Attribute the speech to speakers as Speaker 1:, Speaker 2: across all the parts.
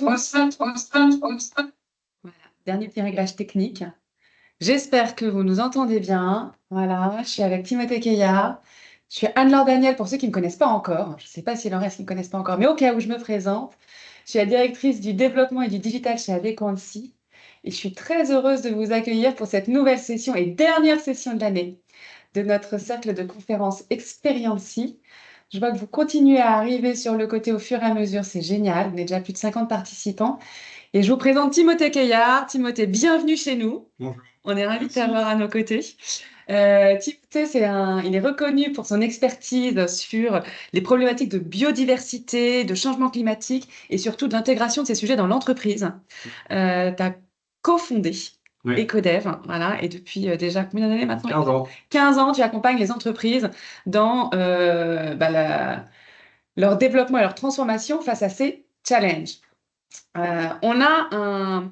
Speaker 1: Voilà, dernier petit réglage technique. J'espère que vous nous entendez bien. Voilà, je suis avec Timothée Keya. Je suis Anne-Laure Daniel pour ceux qui ne me connaissent pas encore. Je ne sais pas s'il en reste qui ne me connaissent pas encore, mais au cas où je me présente, je suis la directrice du développement et du digital chez Adéquancy. Et je suis très heureuse de vous accueillir pour cette nouvelle session et dernière session de l'année de notre cercle de conférences Experiency. Je vois que vous continuez à arriver sur le côté au fur et à mesure, c'est génial. On est déjà plus de 50 participants. Et je vous présente Timothée Keya. Timothée, bienvenue chez nous.
Speaker 2: Bonjour.
Speaker 1: On est ravis de
Speaker 2: Merci.
Speaker 1: t'avoir à nos côtés. Timothée, il est reconnu pour son expertise sur les problématiques de biodiversité, de changement climatique et surtout de l'intégration de ces sujets dans l'entreprise. Tu as cofondé
Speaker 2: Oui,
Speaker 1: Ecodev, voilà, et depuis déjà combien d'années maintenant?
Speaker 2: 15 ans.
Speaker 1: 15 ans, tu accompagnes les entreprises dans leur développement et leur transformation face à ces challenges. On a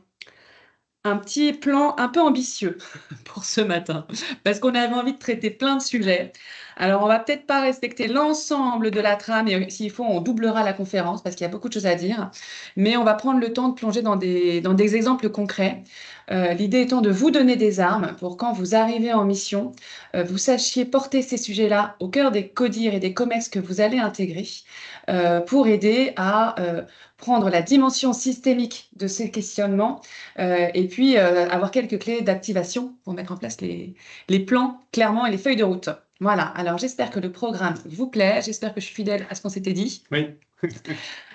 Speaker 1: un petit plan un peu ambitieux pour ce matin, parce qu'on avait envie de traiter plein de sujets. Alors, on va peut-être pas respecter l'ensemble de la trame, et s'il faut, on doublera la conférence, parce qu'il y a beaucoup de choses à dire. Mais on va prendre le temps de plonger dans des exemples concrets. L'idée étant de vous donner des armes pour quand vous arrivez en mission, vous sachiez porter ces sujets-là au cœur des CODIR et des COMEX que vous allez intégrer, pour aider à prendre la dimension systémique de ces questionnements et puis avoir quelques clés d'activation pour mettre en place les plans clairement et les feuilles de route. Voilà, alors j'espère que le programme vous plaît, j'espère que je suis fidèle à ce qu'on s'était dit.
Speaker 2: Oui.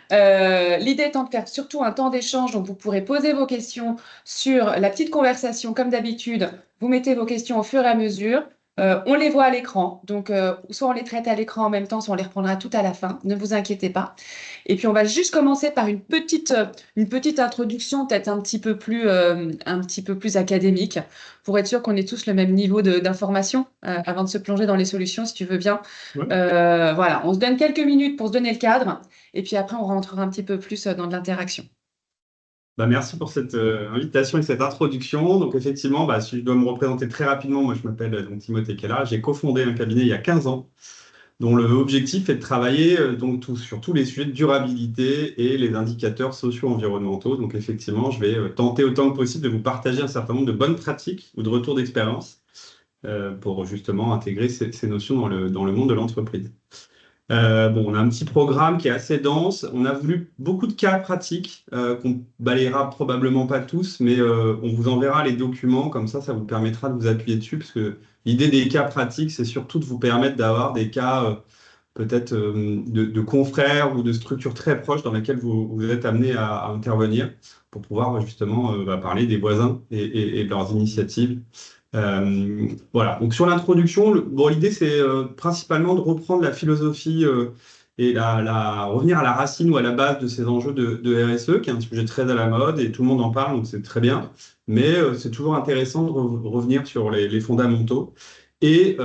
Speaker 1: L'idée étant de faire surtout un temps d'échange, donc vous pourrez poser vos questions sur la petite conversation comme d'habitude. Vous mettez vos questions au fur et à mesure. On les voit à l'écran, donc soit on les traite à l'écran en même temps, soit on les reprendra tout à la fin. Ne vous inquiétez pas. Et puis on va juste commencer par une petite introduction, peut-être un petit peu plus académique, pour être sûr qu'on ait tous le même niveau d'information avant de se plonger dans les solutions, si tu veux bien.
Speaker 2: Ouais.
Speaker 1: Voilà, on se donne quelques minutes pour se donner le cadre. Et puis après, on rentrera un petit peu plus dans de l'interaction.
Speaker 2: Merci pour cette invitation et cette introduction. Donc effectivement, si je dois me représenter très rapidement, moi je m'appelle donc Timothée Keya. J'ai cofondé un cabinet il y a 15 ans, dont l'objectif est de travailler sur tous les sujets de durabilité et les indicateurs socio-environnementaux. Donc effectivement, je vais tenter autant que possible de vous partager un certain nombre de bonnes pratiques ou de retours d'expérience pour justement intégrer ces notions dans le monde de l'entreprise. On a un petit programme qui est assez dense. On a voulu beaucoup de cas pratiques qu'on balayera probablement pas tous, mais on vous enverra les documents, comme ça vous permettra de vous appuyer dessus, parce que l'idée des cas pratiques, c'est surtout de vous permettre d'avoir des cas peut-être de confrères ou de structures très proches dans lesquelles vous êtes amené à intervenir pour pouvoir justement parler des voisins et de leurs initiatives. Voilà, donc sur l'introduction, l'idée c'est principalement de reprendre la philosophie et revenir à la racine ou à la base de ces enjeux de RSE, qui est un sujet très à la mode et tout le monde en parle, donc c'est très bien, mais c'est toujours intéressant de revenir sur les fondamentaux. Et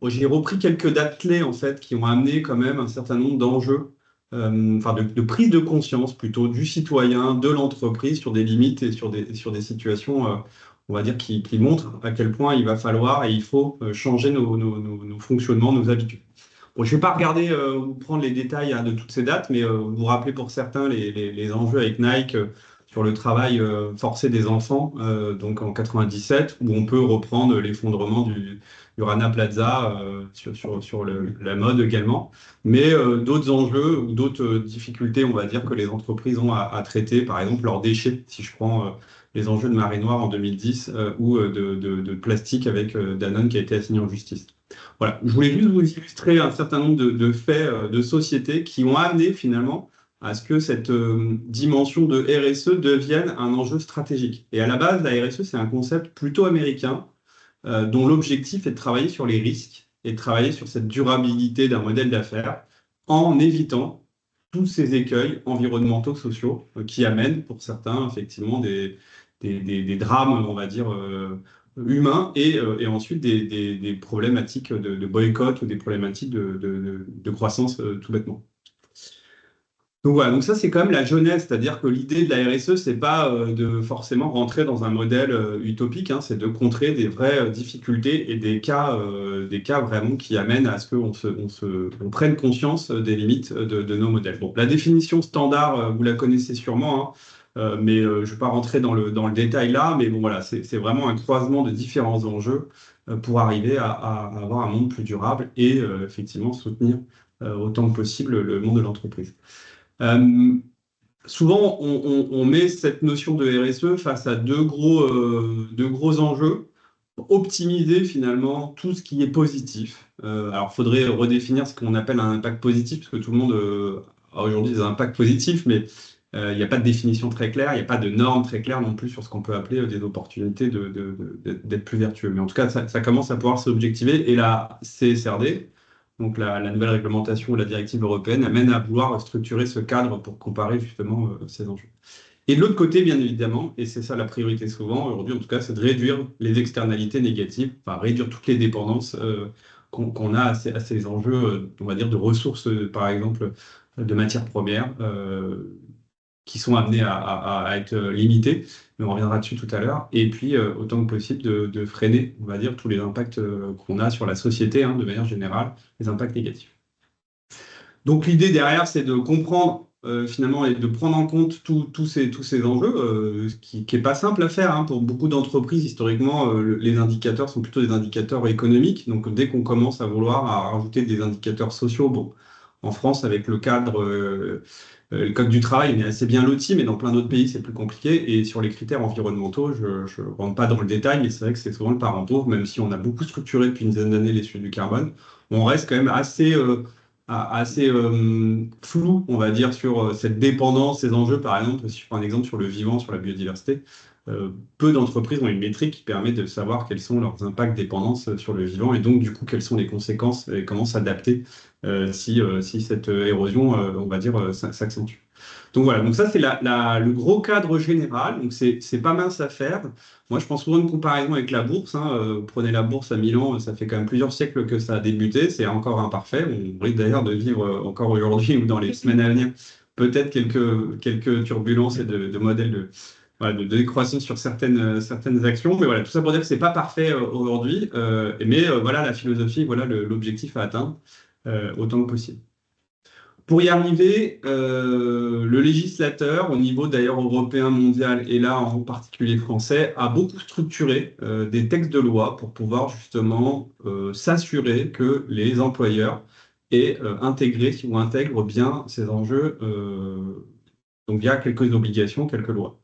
Speaker 2: j'ai repris quelques dates clés en fait qui ont amené quand même un certain nombre d'enjeux, de prise de conscience plutôt du citoyen, de l'entreprise sur des limites et sur des situations on va dire, qui montre à quel point il va falloir et il faut changer nos fonctionnements, nos habitudes. Bon, je ne vais pas regarder ou prendre les détails de toutes ces dates, mais vous rappeler pour certains les enjeux avec Nike sur le travail forcé des enfants, donc en 97, où on peut reprendre l'effondrement du Rana Plaza sur la mode également, mais d'autres enjeux ou d'autres difficultés, on va dire, que les entreprises ont à traiter, par exemple leurs déchets, si je prends les enjeux de marée noire en 2010 ou de plastique avec Danone qui a été assigné en justice. Voilà, je voulais juste vous illustrer un certain nombre de faits de société qui ont amené finalement à ce que cette dimension de RSE devienne un enjeu stratégique. Et à la base, la RSE, c'est un concept plutôt américain dont l'objectif est de travailler sur les risques et de travailler sur cette durabilité d'un modèle d'affaires en évitant tous ces écueils environnementaux, sociaux qui amènent pour certains effectivement des drames, on va dire, humains et ensuite des problématiques de boycott ou des problématiques de croissance tout bêtement. Donc voilà, donc ça c'est quand même la jeunesse, c'est-à-dire que l'idée de la RSE, c'est pas de forcément rentrer dans un modèle utopique, hein, c'est de contrer des vraies difficultés et des cas vraiment qui amènent à ce on prenne conscience des limites de nos modèles. Bon, la définition standard, vous la connaissez sûrement, hein, mais je ne vais pas rentrer dans le détail là, mais bon voilà, c'est vraiment un croisement de différents enjeux pour arriver à avoir un monde plus durable et effectivement soutenir autant que possible le monde de l'entreprise. Euh, Souvent, on met cette notion de RSE face à deux gros enjeux. Optimiser finalement tout ce qui est positif. Alors, il faudrait redéfinir ce qu'on appelle un impact positif, parce que tout le monde a aujourd'hui des impacts positifs, mais il n'y a pas de définition très claire, il n'y a pas de normes très claires non plus sur ce qu'on peut appeler des opportunités d'être plus vertueux. Mais en tout cas, ça commence à pouvoir s'objectiver, et la CSRD, donc la nouvelle réglementation de la directive européenne, amène à vouloir structurer ce cadre pour comparer justement ces enjeux. Et de l'autre côté, bien évidemment, et c'est ça la priorité souvent aujourd'hui, en tout cas, c'est de réduire les externalités négatives, enfin réduire toutes les dépendances qu'on a à ces enjeux, on va dire, de ressources, par exemple, de matières premières, qui sont amenées à être limitées, mais on reviendra dessus tout à l'heure, et puis autant que possible de freiner, on va dire, tous les impacts qu'on a sur la société, hein, de manière générale, les impacts négatifs. Donc l'idée derrière, c'est de comprendre finalement et de prendre en compte tous ces enjeux, ce qui n'est pas simple à faire, hein. Pour beaucoup d'entreprises, historiquement, les indicateurs sont plutôt des indicateurs économiques. Donc dès qu'on commence à vouloir rajouter des indicateurs sociaux, bon, en France, avec le code du travail, on est assez bien loti, mais dans plein d'autres pays, c'est plus compliqué. Et sur les critères environnementaux, je ne rentre pas dans le détail, mais c'est vrai que c'est souvent le parent pauvre, même si on a beaucoup structuré depuis une dizaine d'années les sujets du carbone, on reste quand même assez flou, on va dire, sur cette dépendance, ces enjeux. Par exemple, si je prends un exemple sur le vivant, sur la biodiversité, peu d'entreprises ont une métrique qui permet de savoir quels sont leurs impacts dépendance sur le vivant et donc, du coup, quelles sont les conséquences et comment s'adapter si cette érosion, on va dire, s'accentue. Donc voilà, donc ça c'est le gros cadre général, donc c'est pas mince à faire. Moi je pense souvent une comparaison avec la bourse, hein. Prenez la bourse à Milan, ça fait quand même plusieurs siècles que ça a débuté, c'est encore imparfait. On risque d'ailleurs de vivre encore aujourd'hui ou dans les semaines à venir peut-être quelques turbulences et de modèles voilà, de décroissance sur certaines actions. Mais voilà, tout ça pour dire que c'est pas parfait aujourd'hui, mais voilà la philosophie, voilà l'objectif à atteindre autant que possible. Pour y arriver, le législateur, au niveau d'ailleurs européen, mondial et là en particulier français, a beaucoup structuré des textes de loi pour pouvoir justement s'assurer que les employeurs aient intégré ou intègrent bien ces enjeux, donc via quelques obligations, quelques lois.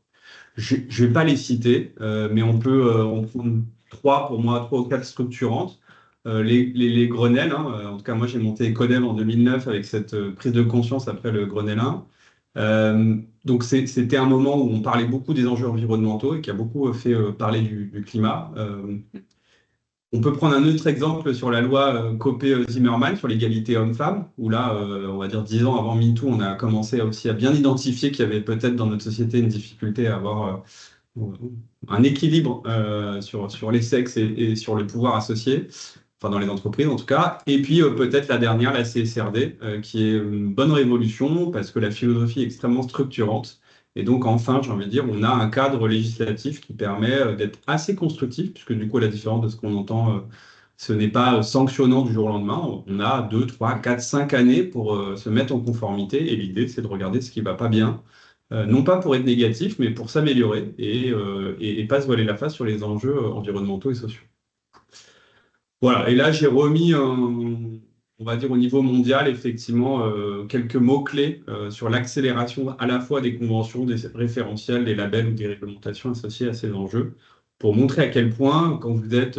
Speaker 2: Je ne vais pas les citer, mais on peut en prendre trois, pour moi, trois ou quatre structurantes. Les Grenelles, hein, en tout cas, moi, j'ai monté Econel en 2009 avec cette prise de conscience après le Grenelle 1. Donc, c'était un moment où on parlait beaucoup des enjeux environnementaux et qui a beaucoup fait parler du climat. On peut prendre un autre exemple sur la loi Copé-Zimmermann sur l'égalité homme-femme, où là, on va dire 10 ans avant MeToo, on a commencé aussi à bien identifier qu'il y avait peut-être dans notre société une difficulté à avoir un équilibre sur les sexes et sur le pouvoir associé, enfin dans les entreprises en tout cas. Et puis peut-être la dernière, la CSRD, qui est une bonne révolution parce que la philosophie est extrêmement structurante. Et donc enfin, j'ai envie de dire, on a un cadre législatif qui permet d'être assez constructif, puisque du coup, à la différence de ce qu'on entend, ce n'est pas sanctionnant du jour au lendemain. On a 2, 3, 4, 5 années pour se mettre en conformité. Et l'idée, c'est de regarder ce qui ne va pas bien, non pas pour être négatif, mais pour s'améliorer et pas se voiler la face sur les enjeux environnementaux et sociaux. Voilà, et là j'ai remis, on va dire au niveau mondial, effectivement, quelques mots-clés sur l'accélération à la fois des conventions, des référentiels, des labels ou des réglementations associées à ces enjeux, pour montrer à quel point, quand vous êtes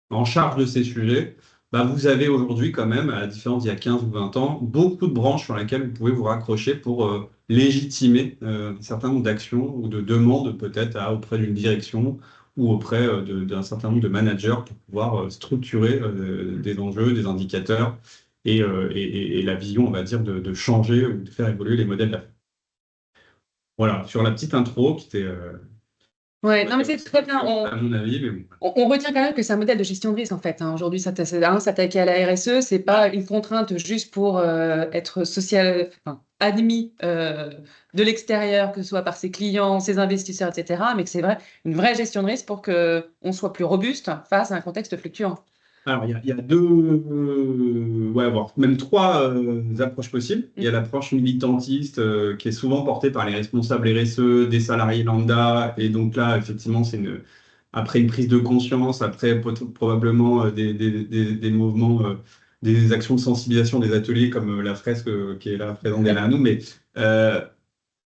Speaker 2: en charge de ces sujets, bah, vous avez aujourd'hui quand même, à la différence d'il y a 15 ou 20 ans, beaucoup de branches sur lesquelles vous pouvez vous raccrocher pour légitimer un certain nombre d'actions ou de demandes peut-être auprès d'une direction ou auprès d'un certain nombre de managers pour pouvoir structurer des enjeux, des indicateurs et la vision, on va dire, de changer ou de faire évoluer les modèles d'affaires. Voilà, sur la petite intro qui était
Speaker 1: Ouais, non, mais c'est très bien.
Speaker 2: À mon avis, mais bon.
Speaker 1: On retient quand même que c'est un modèle de gestion de risque en fait, hein. Aujourd'hui, s'attaquer à la RSE, c'est pas une contrainte juste pour être social, enfin, admis de l'extérieur, que ce soit par ses clients, ses investisseurs, etc. Mais que c'est vrai, une vraie gestion de risque pour que on soit plus robuste face à un contexte fluctuant.
Speaker 2: Alors, il y a deux, ouais, voire même trois approches possibles. Il y a l'approche militantiste qui est souvent portée par les responsables RSE, des salariés lambda. Et donc là, effectivement, après une prise de conscience, après probablement des mouvements, des actions de sensibilisation, des ateliers comme la fresque qui est là présente derrière nous. Mais euh,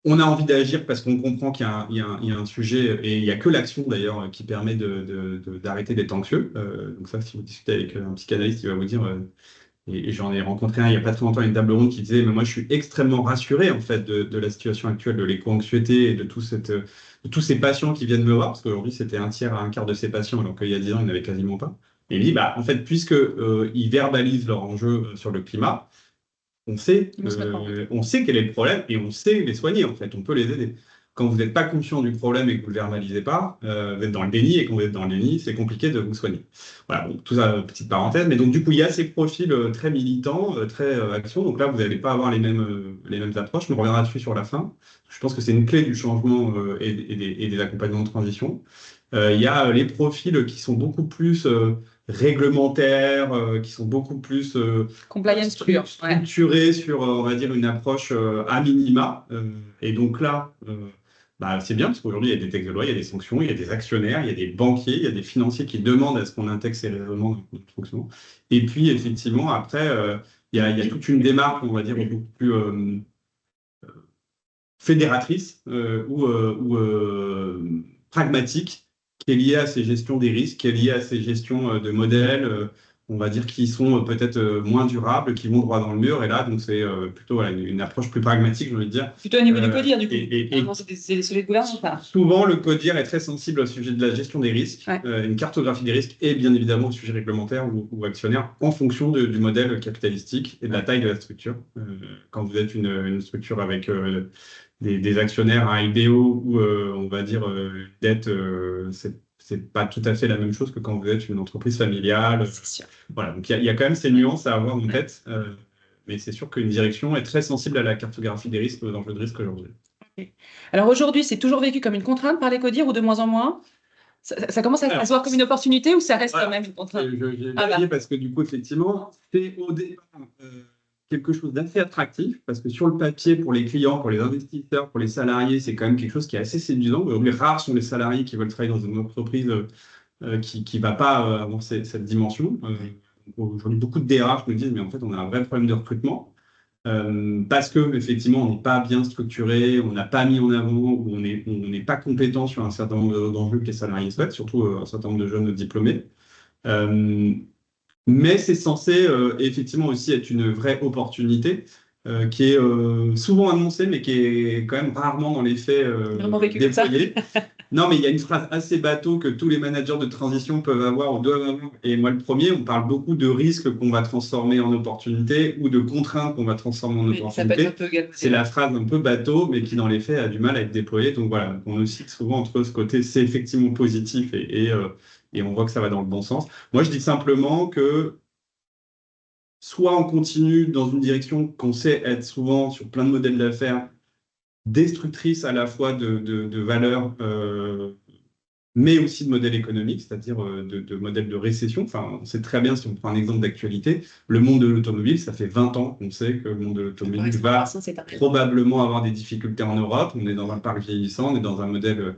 Speaker 2: on a envie d'agir parce qu'on comprend qu'il y a un sujet, et il n'y a que l'action d'ailleurs qui permet d'arrêter d'être anxieux. Donc ça, si vous discutez avec un psychanalyste, il va vous dire, et j'en ai rencontré un il n'y a pas très longtemps, une table ronde qui disait, mais moi je suis extrêmement rassuré en fait de la situation actuelle, de l'éco-anxiété et de tous ces patients qui viennent me voir, parce qu'aujourd'hui c'était un tiers à un quart de ces patients, alors qu'il y a 10 ans, il n'y en avait quasiment pas. Et il me dit, bah, en fait, puisque ils verbalisent leur enjeu sur le climat, on sait quel est le problème et on sait les soigner, en fait. On peut les aider. Quand vous n'êtes pas conscient du problème et que vous ne le verbalisez pas, vous êtes dans le déni. Et quand vous êtes dans le déni, c'est compliqué de vous soigner. Voilà, bon, tout ça, petite parenthèse. Mais donc, du coup, il y a ces profils très militants, très action. Donc là, vous n'allez pas avoir les mêmes approches. Mais on reviendra dessus sur la fin. Je pense que c'est une clé du changement et des accompagnements de transition. Il y a les profils qui sont beaucoup plus réglementaires, qui sont beaucoup plus
Speaker 1: Compliance pure. Ouais.
Speaker 2: structurés sur, on va dire, une approche à minima. Et donc là, bah, c'est bien parce qu'aujourd'hui, il y a des textes de loi, il y a des sanctions, il y a des actionnaires, il y a des banquiers, il y a des financiers qui demandent à ce qu'on intègre ces règlements dans notre fonctionnement. Et puis, effectivement, après, il y a toute une démarche, on va dire, beaucoup plus fédératrice ou pragmatique qui est liée à ces gestions des risques, qui est liée à ces gestions de modèles, on va dire, qui sont peut-être moins durables, qui vont droit dans le mur. Et là, donc, c'est plutôt voilà, une approche plus pragmatique, j'ai envie de dire.
Speaker 1: Plutôt au niveau du CODIR, du coup.
Speaker 2: Et
Speaker 1: C'est des sujets de gouvernance.
Speaker 2: souvent, le CODIR est très sensible au sujet de la gestion des risques,
Speaker 1: Ouais.
Speaker 2: une cartographie des risques et bien évidemment au sujet réglementaire ou actionnaire en fonction du modèle capitalistique et de la taille de la structure. Quand vous êtes une structure avec des actionnaires à IDO ou on va dire dette, c'est pas tout à fait la même chose que quand vous êtes une entreprise familiale.
Speaker 1: C'est sûr.
Speaker 2: Voilà, donc il y a quand même ces nuances à avoir en tête, mais c'est sûr qu'une direction est très sensible à la cartographie des risques, aux enjeux de risque aujourd'hui.
Speaker 1: Okay. Alors aujourd'hui, c'est toujours vécu comme une contrainte par les CODIR ou de moins en moins? Ça commence à se voir comme une opportunité ou ça reste quand même une contrainte?
Speaker 2: J'ai parce que du coup, effectivement, c'est au départ quelque chose d'assez attractif parce que sur le papier, pour les clients, pour les investisseurs, pour les salariés, c'est quand même quelque chose qui est assez séduisant. Aujourd'hui, rares sont les salariés qui veulent travailler dans une entreprise qui ne va pas avoir cette dimension. Aujourd'hui, beaucoup de DRH me disent, mais en fait, on a un vrai problème de recrutement. Parce que effectivement, on n'est pas bien structuré, on n'a pas mis en avant, ou on n'est pas compétent sur un certain nombre d'enjeux que les salariés souhaitent, surtout un certain nombre de jeunes diplômés. Mais c'est censé effectivement aussi être une vraie opportunité qui est souvent annoncée, mais qui est quand même rarement dans les faits déployée. Non, mais il y a une phrase assez bateau que tous les managers de transition peuvent avoir ou doivent avoir. Et moi, le premier, on parle beaucoup de risques qu'on va transformer en opportunités ou de contraintes qu'on va transformer en opportunités. C'est la phrase un peu bateau, mais qui dans les faits a du mal à être déployée. Donc voilà, on le cite souvent entre ce côté, c'est effectivement positif et on voit que ça va dans le bon sens. Moi, je dis simplement que soit on continue dans une direction qu'on sait être souvent sur plein de modèles d'affaires destructrice à la fois de valeurs, mais aussi de modèles économiques, c'est-à-dire de modèles de récession. Enfin, on sait très bien, si on prend un exemple d'actualité, le monde de l'automobile, ça fait 20 ans qu'on sait que le monde de l'automobile va probablement avoir des difficultés en Europe. On est dans un parc vieillissant, on est dans un modèle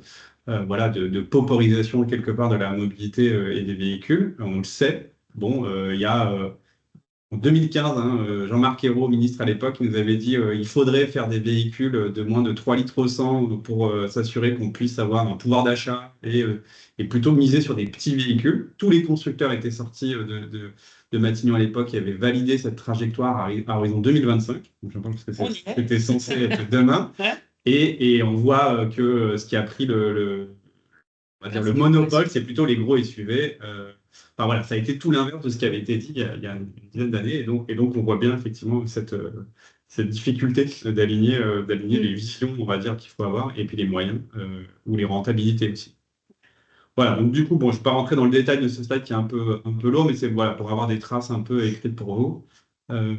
Speaker 2: voilà, de pauperisation quelque part de la mobilité et des véhicules. On le sait. Bon, il y a en 2015, hein, Jean-Marc Ayrault, ministre à l'époque, nous avait dit il faudrait faire des véhicules de moins de 3 litres au 100 pour s'assurer qu'on puisse avoir un pouvoir d'achat et plutôt miser sur des petits véhicules. Tous les constructeurs étaient sortis de Matignon à l'époque et avaient validé cette trajectoire à horizon 2025. Donc, j'en parle parce que c'était censé être demain. Et on voit que ce qui a pris on va dire le monopole, c'est plutôt les gros SUV. Enfin voilà, ça a été tout l'inverse de ce qui avait été dit il y a une dizaine d'années. Et donc, on voit bien effectivement cette difficulté d'aligner les visions, on va dire, qu'il faut avoir, et puis les moyens ou les rentabilités aussi. Voilà, donc du coup, bon, je ne vais pas rentrer dans le détail de ce slide qui est un peu lourd, mais c'est voilà, pour avoir des traces un peu écrites pour vous. Euh,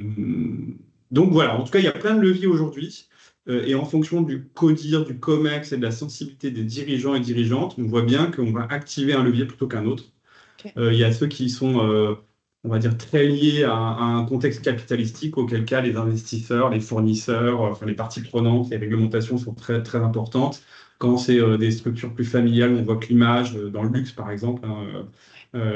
Speaker 2: donc voilà, en tout cas, il y a plein de leviers aujourd'hui. Et en fonction du CODIR, du COMEX et de la sensibilité des dirigeants et dirigeantes, on voit bien qu'on va activer un levier plutôt qu'un autre.
Speaker 1: Ok.
Speaker 2: Il y a ceux qui sont, on va dire, très liés à un contexte capitalistique, auquel cas les investisseurs, les fournisseurs, enfin, les parties prenantes, les réglementations sont très, très importantes. Quand c'est des structures plus familiales, on voit que l'image, dans le luxe par exemple, hein,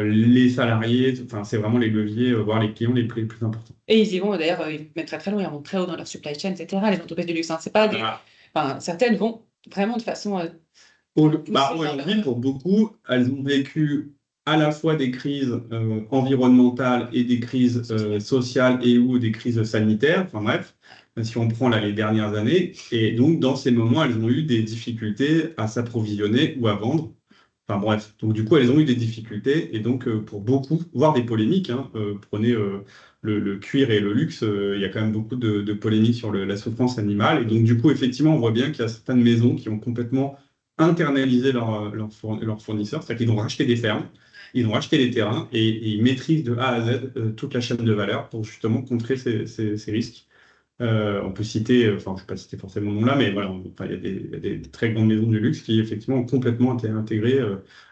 Speaker 2: les salariés, enfin, c'est vraiment les leviers, voire les clients les plus importants.
Speaker 1: Et ils y vont, d'ailleurs, ils mettent très très loin, ils vont très haut dans leur supply chain, etc. Les entreprises du luxe, hein. C'est pas des...
Speaker 2: Voilà.
Speaker 1: Enfin, certaines vont vraiment de façon
Speaker 2: Bah,
Speaker 1: poussée dans leur...
Speaker 2: aujourd'hui, pour beaucoup, elles ont vécu à la fois des crises environnementales et des crises sociales et ou des crises sanitaires, enfin bref, si on prend là les dernières années. Et donc, dans ces moments, elles ont eu des difficultés à s'approvisionner ou à vendre. Enfin bref, donc du coup, elles ont eu des difficultés. Et donc, pour beaucoup, voire des polémiques, hein, prenez le cuir et le luxe, il y a quand même beaucoup de polémiques sur la souffrance animale. Et donc, du coup, effectivement, on voit bien qu'il y a certaines maisons qui ont complètement internaliser leurs fournisseurs, c'est-à-dire qu'ils ont racheté des fermes, ils ont racheté des terrains et ils maîtrisent de A à Z toute la chaîne de valeur pour justement contrer ces risques. On peut citer, enfin, je ne vais pas citer forcément le nom là, mais voilà, enfin, il y a des très grandes maisons du luxe qui effectivement ont complètement été intégrées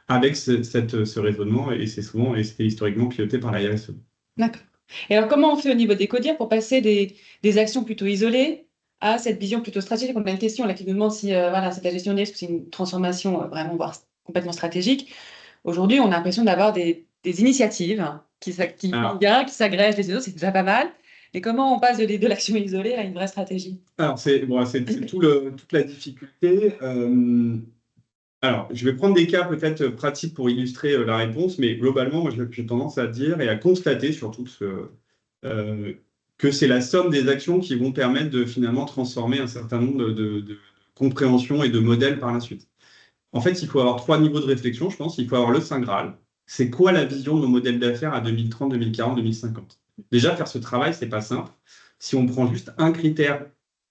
Speaker 2: avec ce raisonnement et c'est souvent et c'était historiquement piloté par la RSE.
Speaker 1: D'accord. Et alors, comment on fait au niveau des CODIR pour passer des actions plutôt isolées à cette vision plutôt stratégique? On a une question là qui nous demande si voilà, c'est de la gestion des risques ou c'est une transformation vraiment voire complètement stratégique. Aujourd'hui, on a l'impression d'avoir des initiatives qui font
Speaker 2: Alors,
Speaker 1: bien, qui s'agrègent les autres, c'est déjà pas mal. Et comment on passe de l'action isolée à une vraie stratégie?
Speaker 2: alors c'est bon, c'est toute la difficulté. Alors, je vais prendre des cas peut-être pratiques pour illustrer la réponse, mais globalement, moi, j'ai tendance à dire et à constater surtout euh, que c'est la somme des actions qui vont permettre de finalement transformer un certain nombre de compréhensions et de modèles par la suite. En fait, il faut avoir trois niveaux de réflexion, je pense. Il faut avoir le Saint Graal. C'est quoi la vision de nos modèles d'affaires à 2030, 2040, 2050? Déjà, faire ce travail, c'est pas simple. Si on prend juste un critère,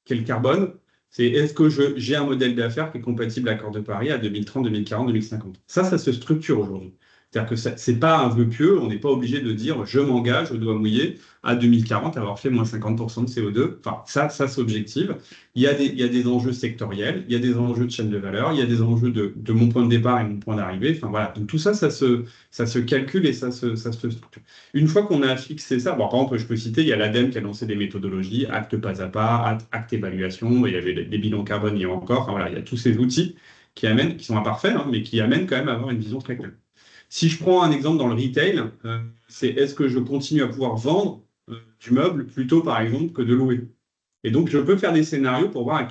Speaker 2: qui est le carbone, c'est est-ce que j'ai un modèle d'affaires qui est compatible à l'accord de Paris à 2030, 2040, 2050? Ça se structure aujourd'hui. C'est-à-dire que ce n'est pas un vœu pieux, on n'est pas obligé de dire je m'engage, je dois mouiller à 2040 avoir fait moins 50% de CO2. Enfin, ça s'objective. Il y a des enjeux sectoriels, il y a des enjeux de chaîne de valeur, il y a des enjeux de mon point de départ et mon point d'arrivée. Enfin voilà, donc tout ça, ça se calcule et ça se structure. Une fois qu'on a fixé ça, bon, par exemple, je peux citer, il y a l'ADEME qui a lancé des méthodologies, acte pas à pas, acte évaluation, il y avait des bilans carbone, il y a encore, enfin voilà, il y a tous ces outils qui amènent, qui sont imparfaits, hein, mais qui amènent quand même à avoir une vision très claire. Si je prends un exemple dans le retail, c'est est-ce que je continue à pouvoir vendre du meuble plutôt, par exemple, que de louer? Et donc, je peux faire des scénarios pour voir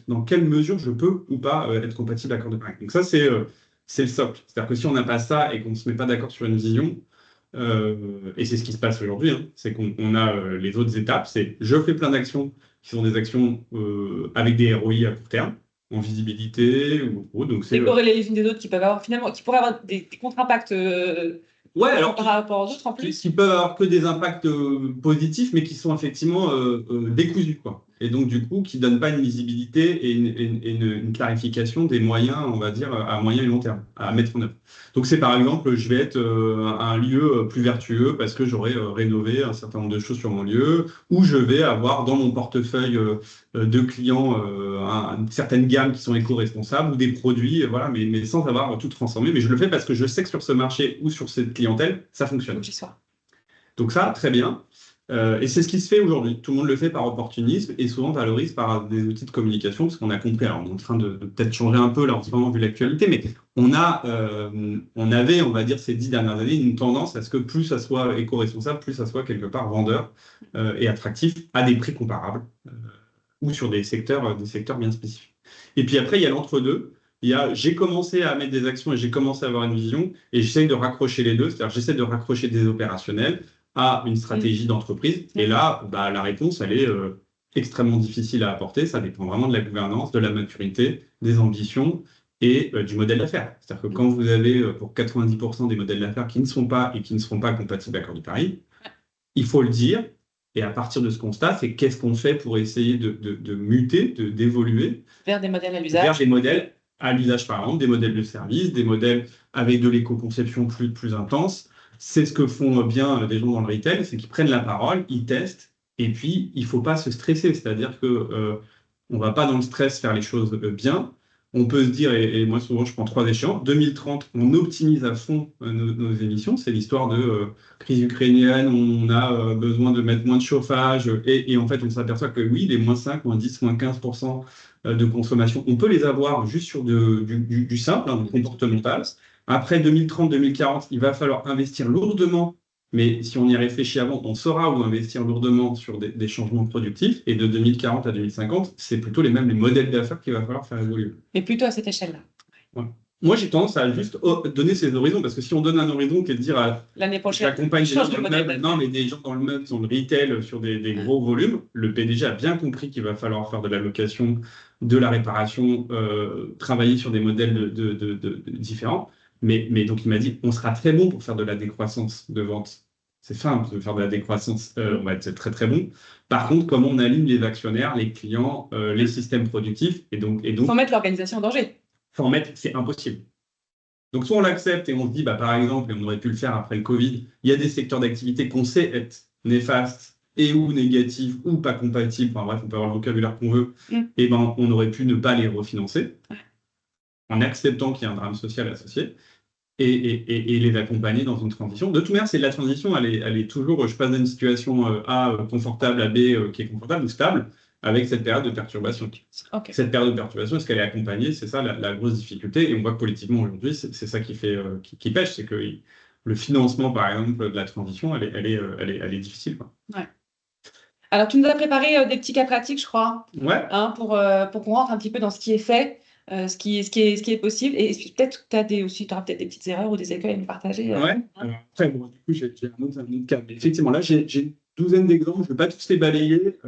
Speaker 2: dans quelle mesure je peux ou pas être compatible à l'accord de Paris. Donc ça, c'est le socle. C'est-à-dire que si on n'a pas ça et qu'on ne se met pas d'accord sur une vision, et c'est ce qui se passe aujourd'hui, hein, c'est qu'on a les autres étapes, c'est je fais plein d'actions qui sont des actions avec des ROI à court terme, en visibilité ou autre. Donc c'est
Speaker 1: Décorréler les unes des autres qui peuvent avoir finalement, qui pourraient avoir des contre-impacts
Speaker 2: ouais, alors
Speaker 1: par rapport aux autres en plus.
Speaker 2: qui peuvent avoir que des impacts positifs, mais qui sont effectivement décousus, quoi. Et donc, du coup, qui ne donnent pas une visibilité et une clarification des moyens, on va dire, à moyen et long terme, à mettre en œuvre. Donc, c'est par exemple, je vais être un lieu plus vertueux parce que j'aurai rénové un certain nombre de choses sur mon lieu, ou je vais avoir dans mon portefeuille de clients une certaine gamme qui sont éco-responsables, ou des produits, voilà, mais sans avoir tout transformé. Mais je le fais parce que je sais que sur ce marché ou sur cette clientèle, ça fonctionne.
Speaker 1: Faut que j'y sois.
Speaker 2: Donc ça, très bien. Et c'est ce qui se fait aujourd'hui. Tout le monde le fait par opportunisme et souvent valorise par des outils de communication, parce qu'on a compris. Alors, on est en train de peut-être changer un peu là en ce moment vu l'actualité, mais on avait, on va dire, ces 10 dernières années, une tendance à ce que plus ça soit éco-responsable, plus ça soit quelque part vendeur et attractif à des prix comparables ou sur des secteurs bien spécifiques. Et puis après, il y a l'entre-deux. J'ai commencé à mettre des actions et j'ai commencé à avoir une vision et j'essaye de raccrocher les deux, c'est-à-dire j'essaie de raccrocher des opérationnels à une stratégie d'entreprise. Et là, bah, la réponse, elle est extrêmement difficile à apporter. Ça dépend vraiment de la gouvernance, de la maturité, des ambitions et du modèle d'affaires. C'est-à-dire que quand vous avez pour 90% des modèles d'affaires qui ne sont pas et qui ne seront pas compatibles à l'accord de Paris, il faut le dire. Et à partir de ce constat, c'est qu'est-ce qu'on fait pour essayer de muter, d'évoluer
Speaker 1: Vers des modèles à
Speaker 2: vers
Speaker 1: l'usage.
Speaker 2: des modèles à l'usage, par exemple, des modèles de service, des modèles avec de l'éco-conception plus intense. C'est ce que font bien des gens dans le retail, c'est qu'ils prennent la parole, ils testent, et puis il ne faut pas se stresser. C'est-à-dire que on ne va pas dans le stress faire les choses bien. On peut se dire, et moi souvent je prends 3 échéances, 2030, on optimise à fond nos émissions. C'est l'histoire de crise ukrainienne, on a besoin de mettre moins de chauffage, et en fait on s'aperçoit que oui, les -5, -10, -15% de consommation, on peut les avoir juste sur du simple, du comportemental. Après 2030-2040, il va falloir investir lourdement, mais si on y réfléchit avant, on saura où investir lourdement sur des changements productifs. Et de 2040 à 2050, c'est plutôt les modèles d'affaires qu'il va falloir faire évoluer.
Speaker 1: Mais plutôt à cette échelle-là.
Speaker 2: Ouais. Moi, j'ai tendance à juste donner ces horizons, parce que si on donne un horizon qui est de dire
Speaker 1: l'année prochaine,
Speaker 2: j'accompagne des gens dans le meuble, non, mais des gens dans le meuble, dans le retail, sur des gros volumes, le PDG a bien compris qu'il va falloir faire de la location, de la réparation, travailler sur des modèles différents. Mais donc, il m'a dit, on sera très bon pour faire de la décroissance de vente. C'est simple de faire de la décroissance, on va être très très bon. Par contre, comment on aligne les actionnaires, les clients, les systèmes productifs, et donc
Speaker 1: faut mettre l'organisation en danger.
Speaker 2: Faut en mettre, c'est impossible. Donc, soit on l'accepte et on se dit, bah, par exemple, et on aurait pu le faire après le Covid, il y a des secteurs d'activité qu'on sait être néfastes et ou négatifs ou pas compatibles, enfin bref, on peut avoir le vocabulaire qu'on veut, et ben on aurait pu ne pas les refinancer en acceptant qu'il y a un drame social associé et les accompagner dans une transition. De toute manière, c'est de la transition, elle est toujours, je passe d'une situation A confortable à B qui est confortable ou stable, avec cette période de perturbation.
Speaker 1: Okay.
Speaker 2: Cette période de perturbation, est-ce qu'elle est accompagnée? C'est ça la grosse difficulté. Et on voit que politiquement, aujourd'hui, c'est ça qui fait qui pêche. C'est que le financement, par exemple, de la transition, elle est difficile, quoi.
Speaker 1: Ouais. Alors, tu nous as préparé des petits cas pratiques, je crois,
Speaker 2: ouais.
Speaker 1: Hein, pour qu'on rentre un petit peu dans ce qui est fait, ce qui est possible. Et peut-être que tu auras peut-être des petites erreurs ou des écueils à nous partager.
Speaker 2: Ouais. Alors, après, bon, du coup, j'ai un autre cas. Mais effectivement, là, j'ai une douzaine d'exemples. Je ne vais pas tous les balayer.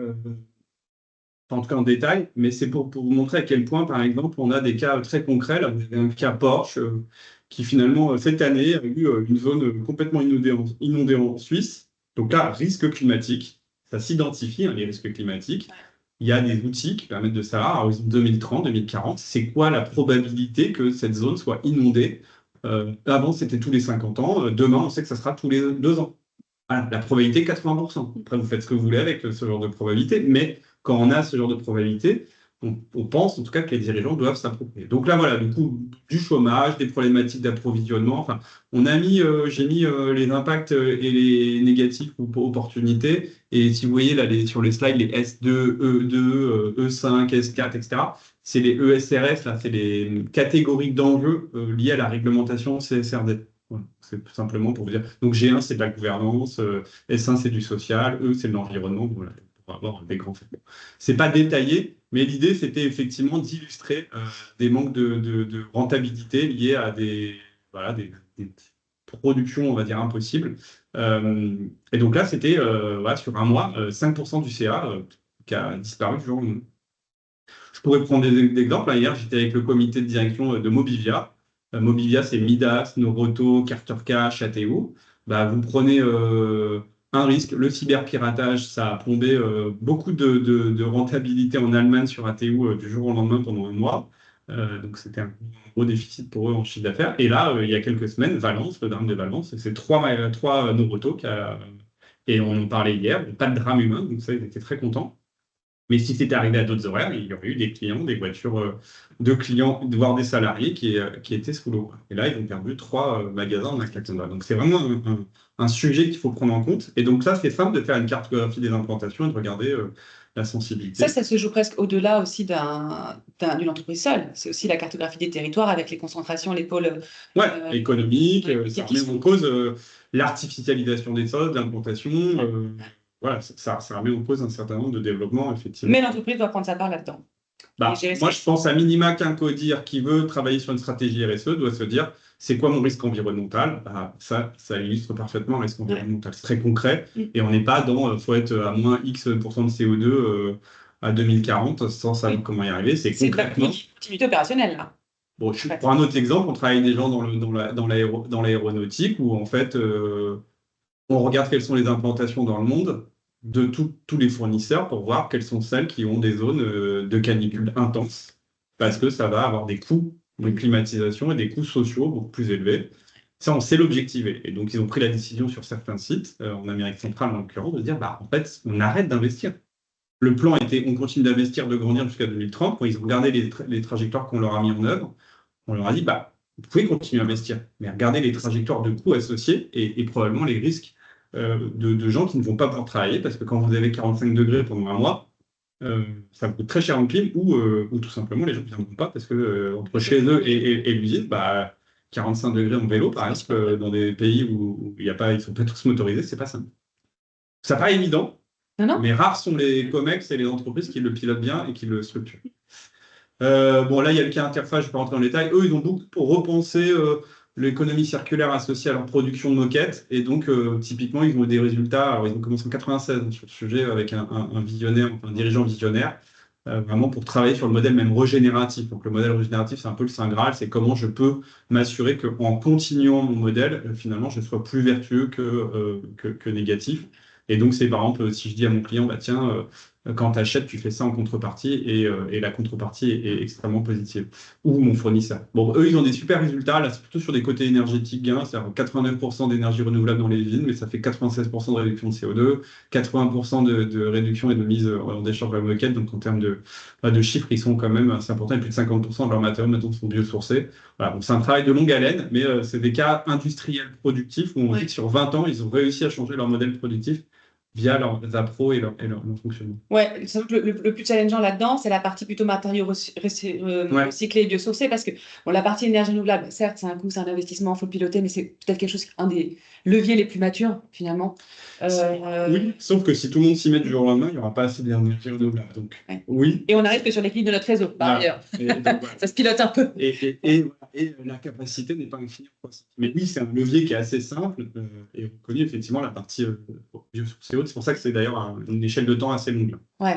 Speaker 2: En tout cas en détail, mais c'est pour vous montrer à quel point, par exemple, on a des cas très concrets. Là, vous avez un cas Porsche qui, finalement, cette année, a eu une zone complètement inondée en Suisse. Donc là, risque climatique, ça s'identifie, les risques climatiques. Il y a des outils qui permettent de savoir, à horizon 2030, 2040, c'est quoi la probabilité que cette zone soit inondée. Avant, c'était tous les 50 ans. Demain, on sait que ça sera tous les 2 ans. Voilà, la probabilité, 80%. Après, vous faites ce que vous voulez avec ce genre de probabilité, mais quand on a ce genre de probabilité, on pense en tout cas que les dirigeants doivent s'approprier. Donc là, voilà, du coup, du chômage, des problématiques d'approvisionnement. Enfin, j'ai mis les impacts et les négatifs ou opportunités. Et si vous voyez là sur les slides, les S2, E2, E5, S4, etc., c'est les ESRS, là, c'est les catégories d'enjeux liées à la réglementation CSRD. Voilà, c'est tout simplement pour vous dire. Donc G1, c'est de la gouvernance, S1, c'est du social, E, c'est de l'environnement. Voilà, pour avoir des grands faits. C'est pas détaillé, mais l'idée, c'était effectivement d'illustrer des manques de rentabilité liés à des productions, on va dire, impossibles. Et donc là, c'était sur un mois, 5% du CA qui a disparu du jour au lendemain. Je pourrais prendre des exemples. Hier, j'étais avec le comité de direction de Mobivia. Mobivia, c'est Midas, Noroto, Carter Cash, ATO. Vous prenez un risque, le cyberpiratage, ça a plombé beaucoup de rentabilité en Allemagne sur ATO du jour au lendemain pendant un mois. Donc c'était un gros déficit pour eux en chiffre d'affaires. Et là, il y a quelques semaines, Valence, le drame de Valence, c'est trois Noroto et on en parlait hier, pas de drame humain, donc ça, ils étaient très contents. Mais si c'était arrivé à d'autres horaires, il y aurait eu des clients, des voitures de clients, voire des salariés qui étaient sous l'eau. Et là, ils ont perdu 3 magasins en un claquement de doigts. Donc, c'est vraiment un sujet qu'il faut prendre en compte. Et donc, ça, c'est simple de faire une cartographie des implantations et de regarder la sensibilité.
Speaker 1: Ça se joue presque au-delà aussi d'une entreprise seule. C'est aussi la cartographie des territoires avec les concentrations, les pôles
Speaker 2: économiques. Ça remet en cause l'artificialisation des sols, l'implantation. Voilà, ça remet en cause un certain nombre de développements, effectivement.
Speaker 1: Mais l'entreprise doit prendre sa part là-dedans.
Speaker 2: Moi, je pense à minima qu'un codir qui veut travailler sur une stratégie RSE doit se dire, c'est quoi mon risque environnemental? Ça illustre parfaitement le risque environnemental. C'est très concret et on n'est pas dans faut être à moins X% de CO2 à 2040 sans savoir comment y arriver. C'est concrètement.
Speaker 1: C'est une activité opérationnelle, là.
Speaker 2: Bon, pour un autre exemple, on travaille avec des gens dans l'aéronautique où en fait, on regarde quelles sont les implantations dans le monde de tous les fournisseurs pour voir quelles sont celles qui ont des zones de canicule intenses, parce que ça va avoir des coûts de climatisation et des coûts sociaux beaucoup plus élevés. Ça, on sait l'objectiver. Et donc, ils ont pris la décision sur certains sites, en Amérique centrale en l'occurrence, de dire, en fait, on arrête d'investir. Le plan était, on continue d'investir, de grandir jusqu'à 2030. Quand ils ont regardé les trajectoires qu'on leur a mis en œuvre, on leur a dit, vous pouvez continuer à investir, mais regardez les trajectoires de coûts associés et probablement les risques de gens qui ne vont pas pouvoir travailler, parce que quand vous avez 45 degrés pendant un mois, ça coûte très cher en clim, ou tout simplement les gens ne viendront pas, parce que entre chez eux et l'usine, 45 degrés en vélo, par exemple, dans des pays où il y a pas, ils ne sont pas tous motorisés, c'est pas simple. Ça paraît évident, mais rares sont les COMEX et les entreprises qui le pilotent bien et qui le structurent. Bon, là, il y a le cas Interface, je ne vais pas rentrer dans le détail. Eux, ils ont beaucoup repensé l'économie circulaire associée à leur production de moquettes. Et donc, typiquement, ils ont eu des résultats. Alors, ils ont commencé en 96 sur le sujet avec un visionnaire, enfin, un dirigeant visionnaire, vraiment pour travailler sur le modèle même régénératif. Donc, le modèle régénératif, c'est un peu le Saint Graal. C'est comment je peux m'assurer qu'en continuant mon modèle, finalement, je sois plus vertueux que négatif. Et donc, c'est par exemple, si je dis à mon client, tiens, quand tu achètes, tu fais ça en contrepartie et la contrepartie est extrêmement positive. Ou mon fournisseur. Bon, eux, ils ont des super résultats. Là, c'est plutôt sur des côtés énergétiques gains, c'est-à-dire 89% d'énergie renouvelable dans les usines, mais ça fait 96% de réduction de CO2, 80% de réduction et de mise en décharge de la moquette. Donc, en termes de chiffres, ils sont quand même assez importants. Et plus de 50% de leurs matériaux maintenant sont biosourcés. Voilà, donc c'est un travail de longue haleine, mais c'est des cas industriels productifs où on dit que sur 20 ans, ils ont réussi à changer leur modèle productif via leurs appros et leur fonctionnement.
Speaker 1: Ouais, c'est vrai que le plus challengeant là-dedans, c'est la partie plutôt matériaux recyclés et biosourcés, parce que la partie énergie renouvelable, certes, c'est un coût, c'est un investissement, il faut le piloter, mais c'est peut-être quelque chose, un des leviers les plus matures, finalement.
Speaker 2: Oui, sauf que si tout le monde s'y met du jour au lendemain, il n'y aura pas assez d'énergie renouvelable. Donc, oui.
Speaker 1: Et on arrive que sur l'équilibre de notre réseau, par ailleurs. Ça se pilote un peu.
Speaker 2: Et la capacité n'est pas infinie en croissance. Mais oui, c'est un levier qui est assez simple et reconnu effectivement la partie biosourcée haute. C'est pour ça que c'est d'ailleurs une échelle de temps assez longue.
Speaker 1: Ouais.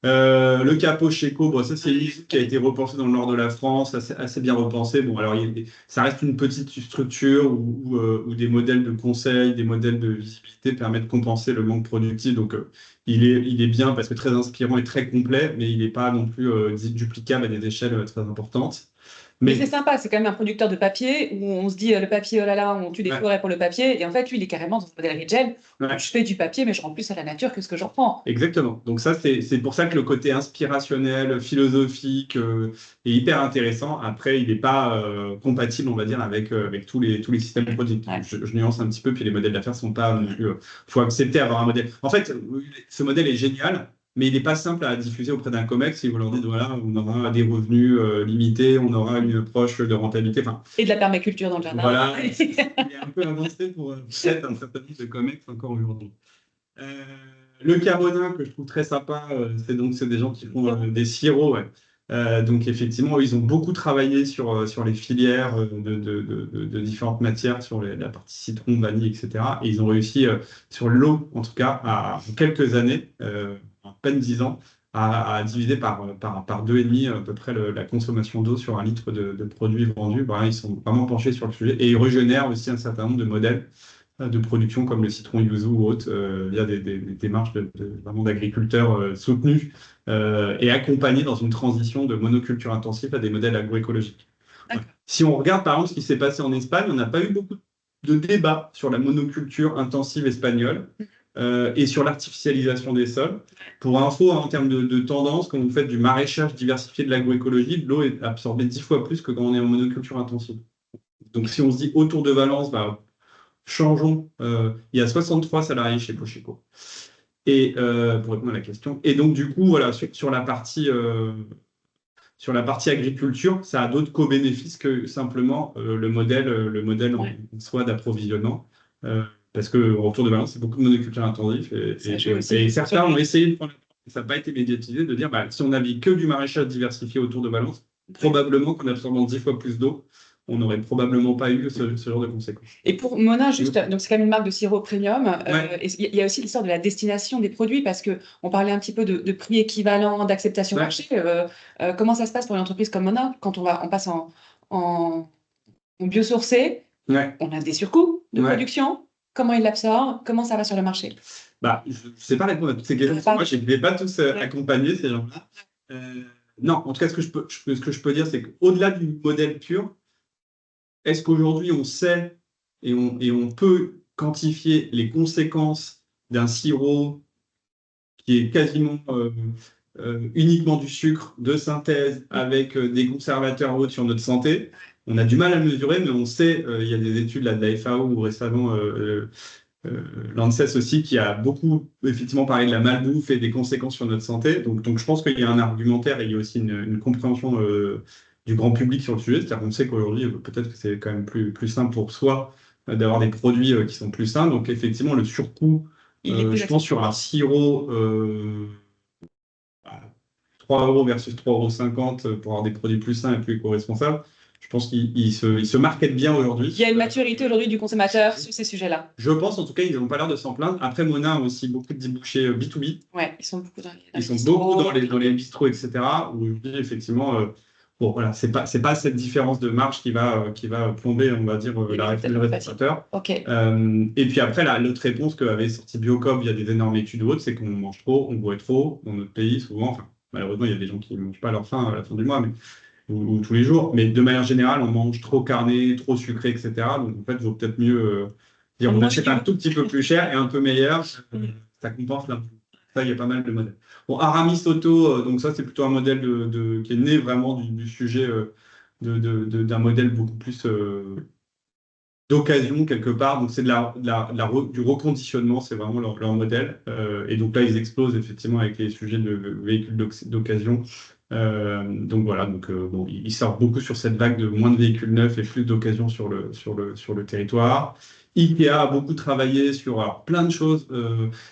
Speaker 2: Le capot Checo, ça c'est une usine qui a été repensée dans le nord de la France, assez bien repensée. Bon, alors ça reste une petite structure où des modèles de conseil, des modèles de visibilité permettent de compenser le manque productif. Donc il est bien parce que très inspirant et très complet, mais il n'est pas non plus duplicable à des échelles très importantes.
Speaker 1: Mais c'est sympa, c'est quand même un producteur de papier où on se dit le papier, oh là là, on tue des forêts pour le papier. Et en fait, lui, il est carrément dans ce modèle Regen. Je fais du papier, mais je rends plus à la nature que ce que j'en prends.
Speaker 2: Exactement. Donc ça, c'est pour ça que le côté inspirationnel, philosophique est hyper intéressant. Après, il n'est pas compatible, on va dire, avec tous les systèmes productifs. Je nuance un petit peu, puis les modèles d'affaires ne sont pas non plus... faut accepter d'avoir un modèle. En fait, ce modèle est génial, mais il n'est pas simple à diffuser auprès d'un COMEX si vous leur dites, voilà, on aura des revenus limités, on aura une approche de rentabilité.
Speaker 1: Et de la permaculture dans le jardin.
Speaker 2: Voilà, il est un peu avancé pour peut-être un certain nombre de COMEX encore aujourd'hui. Le Caronin, que je trouve très sympa, c'est des gens qui font des sirops. Donc effectivement, ils ont beaucoup travaillé sur les filières de différentes matières, sur la partie citron, vanille, etc. Et ils ont réussi, sur l'eau, en tout cas, en quelques années, à peine 10 ans, à diviser par 2,5 à peu près la consommation d'eau sur un litre de produits vendus. Ils sont vraiment penchés sur le sujet et ils régénèrent aussi un certain nombre de modèles de production comme le citron yuzu ou autres, via des démarches vraiment d'agriculteurs soutenus et accompagnés dans une transition de monoculture intensive à des modèles agroécologiques. Ouais. Si on regarde par exemple ce qui s'est passé en Espagne, on n'a pas eu beaucoup de débats sur la monoculture intensive espagnole et sur l'artificialisation des sols. Pour info, en termes de tendance, quand vous faites du maraîchage diversifié de l'agroécologie, l'eau est absorbée 10 fois plus que quand on est en monoculture intensive. Donc si on se dit autour de Valence, changeons. Il y a 63 salariés chez Pocheco. Et pour répondre à la question. Et donc, du coup, voilà, sur la partie agriculture, ça a d'autres co-bénéfices que simplement le modèle en soi d'approvisionnement. Parce que autour de Valence, c'est beaucoup de monoculture intensive. Et certains ont essayé de prendre ça n'a pas été médiatisé, de dire si on n'avait que du maraîchage diversifié autour de Valence, probablement qu'en absorbant 10 fois plus d'eau, on n'aurait probablement pas eu ce genre de conséquences.
Speaker 1: Et pour Mona, juste, donc c'est quand même une marque de sirop premium. Il y a aussi l'histoire de la destination des produits, parce qu'on parlait un petit peu de prix équivalent, d'acceptation marché. Comment ça se passe pour une entreprise comme Mona quand on passe en biosourcé? On a des surcoûts de production. Comment ils l'absorbent? Comment ça va sur le marché?
Speaker 2: Je ne sais pas répondre à toutes ces questions. Moi, je ne vais pas tous accompagner ces gens-là. Non, en tout cas, ce que je peux dire, c'est qu'au-delà du modèle pur, est-ce qu'aujourd'hui on sait et on peut quantifier les conséquences d'un sirop qui est quasiment uniquement du sucre de synthèse avec des conservateurs autres sur notre santé? On a du mal à le mesurer, mais on sait, il y a des études là, de la FAO ou récemment l'ANSES aussi qui a beaucoup effectivement parlé de la malbouffe et des conséquences sur notre santé. Donc je pense qu'il y a un argumentaire et il y a aussi une compréhension du grand public sur le sujet. C'est-à-dire qu'on sait qu'aujourd'hui, peut-être que c'est quand même plus simple pour soi d'avoir des produits qui sont plus sains. Donc effectivement, le surcoût, je pense sur un sirop à 3 euros versus 3,50 € pour avoir des produits plus sains et plus éco-responsables, je pense qu'il se market bien aujourd'hui.
Speaker 1: Il y a une maturité aujourd'hui du consommateur sur ces sujets-là.
Speaker 2: Je pense, en tout cas, ils n'ont pas l'air de s'en plaindre. Après, Mona a aussi beaucoup de débouchés B2B.
Speaker 1: Ouais, ils sont beaucoup dans les,
Speaker 2: Ils sont beaucoup dans les bistrots, etc. Où effectivement, bon, voilà, c'est pas cette différence de marge qui va plomber, on va dire, la réflexion du restaurateur.
Speaker 1: Okay.
Speaker 2: Et puis après, l'autre réponse qu'avait sorti Biocob, il y a des énormes études ou autres, c'est qu'on mange trop, on boit trop dans notre pays, souvent. Enfin, malheureusement, il y a des gens qui ne mangent pas à leur faim à la fin du mois, mais ou tous les jours. Mais de manière générale, on mange trop carné, trop sucré, etc. Donc en fait, il vaut peut-être mieux dire on achète un tout petit peu plus cher et un peu meilleur. Ça compense là. Ça, il y a pas mal de modèles. Bon, Aramis Auto, donc ça, c'est plutôt un modèle qui est né vraiment du sujet d'un modèle beaucoup plus d'occasion quelque part. Donc c'est du reconditionnement, c'est vraiment leur modèle. Et donc là, ils explosent effectivement avec les sujets de véhicules d'occasion. Donc voilà, bon, ils sortent beaucoup sur cette vague de moins de véhicules neufs et plus d'occasion sur le territoire. Ikea a beaucoup travaillé sur plein de choses.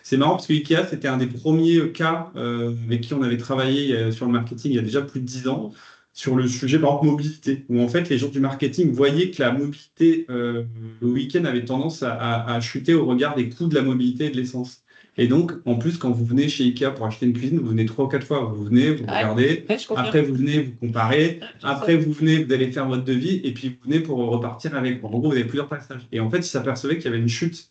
Speaker 2: C'est marrant parce que Ikea, c'était un des premiers cas avec qui on avait travaillé sur le marketing il y a déjà plus de 10 ans sur le sujet, par exemple, mobilité, où en fait les gens du marketing voyaient que la mobilité le week-end avait tendance à chuter au regard des coûts de la mobilité et de l'essence. Et donc, en plus, quand vous venez chez Ikea pour acheter une cuisine, vous venez 3 ou 4 fois. Vous venez, vous regardez, après vous venez, vous comparez, après vous venez, vous allez faire votre devis, et puis vous venez pour repartir avec. En gros, vous avez plusieurs passages. Et en fait, ils s'apercevaient qu'il y avait une chute,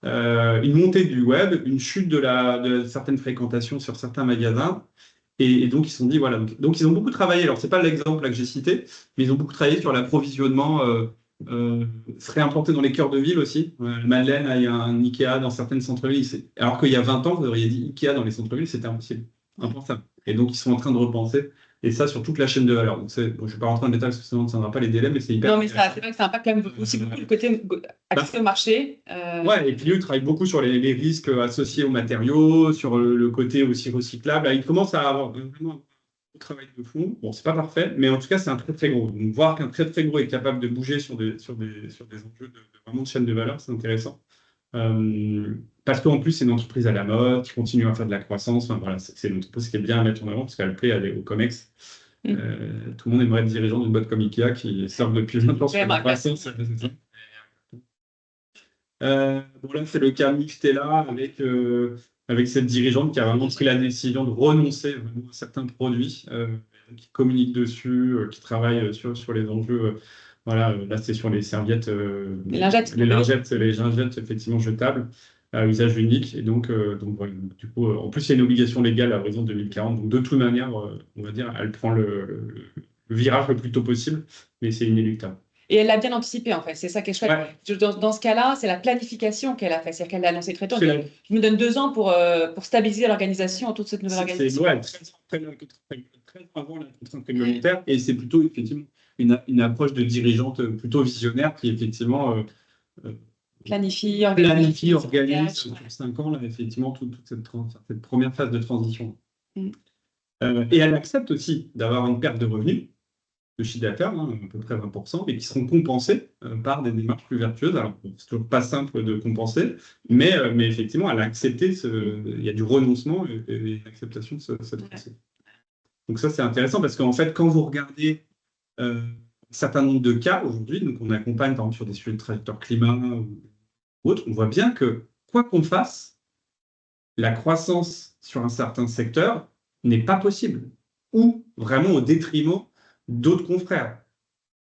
Speaker 2: une montée du web, une chute de certaines fréquentations sur certains magasins. Et donc, ils se sont dit, voilà. Donc, ils ont beaucoup travaillé. Alors, ce n'est pas l'exemple là que j'ai cité, mais ils ont beaucoup travaillé sur l'approvisionnement. Serait implanté dans les cœurs de ville aussi. Madeleine, il y a un Ikea dans certaines centres-villes. Alors qu'il y a 20 ans, vous auriez dit Ikea dans les centres-villes, c'était impossible. Impensable. Et donc, ils sont en train de repenser. Et ça, sur toute la chaîne de valeur. Donc, bon, je ne vais pas rentrer dans le détail parce que sinon, on ne tiendra pas les délais, mais c'est hyper.
Speaker 1: Non, mais c'est vrai que ça impacte quand même aussi beaucoup le côté accès au marché.
Speaker 2: Ouais, et puis eux, ils travaillent beaucoup sur les risques associés aux matériaux, sur le côté aussi recyclable. Là, ils commencent à avoir vraiment un travail de fond. Bon, c'est pas parfait, mais en tout cas, c'est un très très gros. Donc, voir qu'un très très gros est capable de bouger sur des enjeux vraiment de chaîne de valeur, c'est intéressant. Parce qu'en plus, c'est une entreprise à la mode, qui continue à faire de la croissance. Enfin, voilà, c'est une entreprise qui est bien à mettre en avant parce qu'elle plaît au COMEX. Tout le monde aimerait être dirigeant d'une boîte comme Ikea qui servent depuis 20 ans sur la croissance. Bon, là, c'est le cas Mixtella avec cette dirigeante qui a vraiment pris la décision de renoncer vraiment à certains produits, qui communique dessus, qui travaille sur les enjeux. Voilà, là, c'est sur les serviettes,
Speaker 1: les lingettes,
Speaker 2: effectivement jetables à usage unique. Et donc voilà, du coup, en plus, il y a une obligation légale à horizon 2040. Donc, de toute manière, on va dire, elle prend le virage le plus tôt possible, mais c'est inéluctable.
Speaker 1: Et elle l'a bien anticipé, en fait. C'est ça qui est chouette. Ouais. Dans ce cas-là, c'est la planification qu'elle a fait. C'est-à-dire qu'elle l'a annoncé très tôt. Je me donne 2 ans pour stabiliser l'organisation autour de cette nouvelle organisation.
Speaker 2: C'est très avant la contrainte réglementaire. Et c'est plutôt, effectivement, une approche de dirigeante plutôt visionnaire qui, effectivement,
Speaker 1: planifie,
Speaker 2: organise sur 5 ans, là, effectivement, toute cette première phase de transition. Et elle accepte aussi d'avoir une perte de revenus, de chiffre d'affaires, à peu près 20%, et qui seront compensés par des démarches plus vertueuses. Alors, c'est toujours pas simple de compenser, mais effectivement, elle a accepté, il y a du renoncement et une acceptation de cette pensée. Donc ça, c'est intéressant parce qu'en fait, quand vous regardez un certain nombre de cas aujourd'hui, donc on accompagne par exemple sur des sujets de trajectoire climat ou autres, on voit bien que quoi qu'on fasse, la croissance sur un certain secteur n'est pas possible, ou vraiment au détriment d'autres confrères.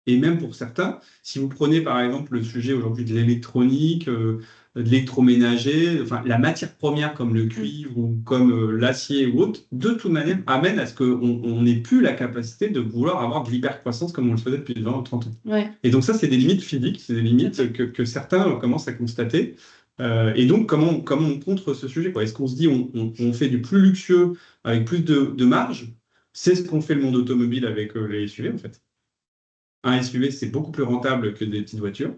Speaker 2: Et même pour certains, si vous prenez par exemple le sujet aujourd'hui de l'électronique, de l'électroménager, enfin la matière première comme le cuivre ou comme l'acier ou autre, de toute manière amène à ce qu'on n'ait plus la capacité de vouloir avoir de l'hypercroissance comme on le faisait depuis 20 ou 30 ans.
Speaker 1: Ouais.
Speaker 2: Et donc ça, c'est des limites physiques, c'est des limites que certains commencent à constater. Et donc, comment on contre ce sujet, quoi? Est-ce qu'on se dit on fait du plus luxueux avec plus de marge? C'est ce qu'on fait le monde automobile avec les SUV, en fait. Un SUV, c'est beaucoup plus rentable que des petites voitures.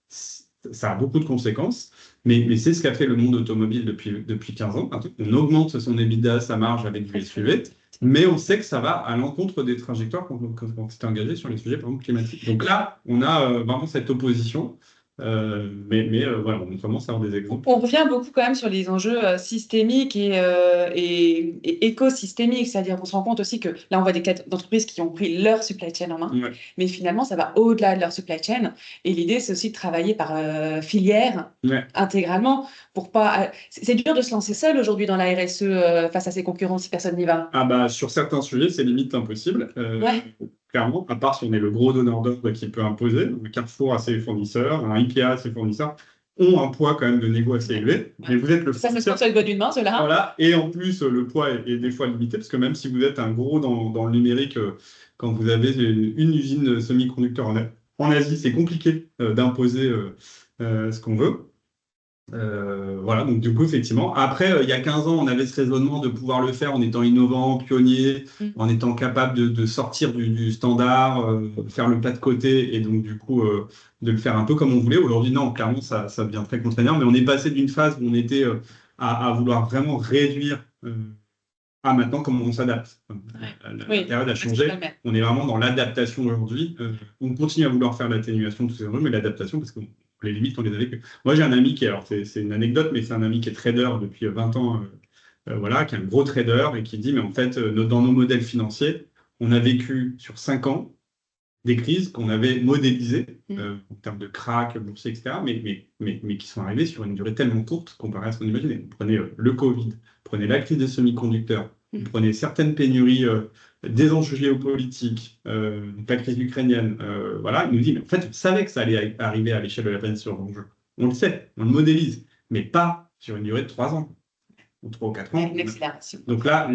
Speaker 2: Ça a beaucoup de conséquences, mais c'est ce qu'a fait le monde automobile depuis 15 ans. On augmente son EBITDA, sa marge avec du SUV, mais on sait que ça va à l'encontre des trajectoires qu'on s'était engagé sur les sujets, par exemple, climatiques. Donc là, on a vraiment cette opposition. Voilà, on commence à avoir des exemples.
Speaker 1: On revient beaucoup quand même sur les enjeux systémiques et écosystémiques, c'est-à-dire qu'on se rend compte aussi que là, on voit des cas d'entreprises qui ont pris leur supply chain en main, mais finalement, ça va au-delà de leur supply chain. Et l'idée, c'est aussi de travailler par filière intégralement pour pas. C'est dur de se lancer seul aujourd'hui dans la RSE face à ses concurrents si personne n'y va.
Speaker 2: Ah bah, sur certains sujets, c'est limite impossible. Clairement, à part si on est le gros donneur d'ordre qui peut imposer. Carrefour a ses fournisseurs, un IKEA a ses fournisseurs, ont un poids quand même de négo assez élevé. Mais vous êtes le
Speaker 1: fournisseur. Ça se compte sur le doigt d'une main, cela.
Speaker 2: Voilà. Et en plus, le poids est des fois limité, parce que même si vous êtes un gros dans le numérique, quand vous avez une usine semi-conducteur en Asie, c'est compliqué d'imposer ce qu'on veut. Voilà, donc du coup, effectivement. Après, il y a 15 ans, on avait ce raisonnement de pouvoir le faire en étant innovant, pionnier, en étant capable de sortir du standard, faire le pas de côté, et donc du coup, de le faire un peu comme on voulait. Aujourd'hui, non, clairement, ça devient très contraignant, mais on est passé d'une phase où on était à vouloir vraiment réduire à maintenant comment on s'adapte. La période a changé. On est vraiment dans l'adaptation aujourd'hui. On continue à vouloir faire l'atténuation de tous ces enjeux, mais l'adaptation, parce que les limites, on les a vécues. Moi, j'ai un ami qui, alors c'est une anecdote, mais c'est un ami qui est trader depuis 20 ans, voilà, qui est un gros trader et qui dit, mais en fait, dans nos modèles financiers, on a vécu sur 5 ans des crises qu'on avait modélisées en termes de crack, boursier, etc., mais qui sont arrivées sur une durée tellement courte comparée à ce qu'on imaginait. Vous prenez le Covid, prenez la crise des semi-conducteurs, vous prenez certaines pénuries, des enjeux géopolitiques, la crise ukrainienne, voilà, il nous dit, mais en fait, on savait que ça allait arriver à l'échelle de la planète sur l'enjeu. On le sait, on le modélise, mais pas sur une durée de 3 ans. Ou 3 ou 4 ans. Donc là,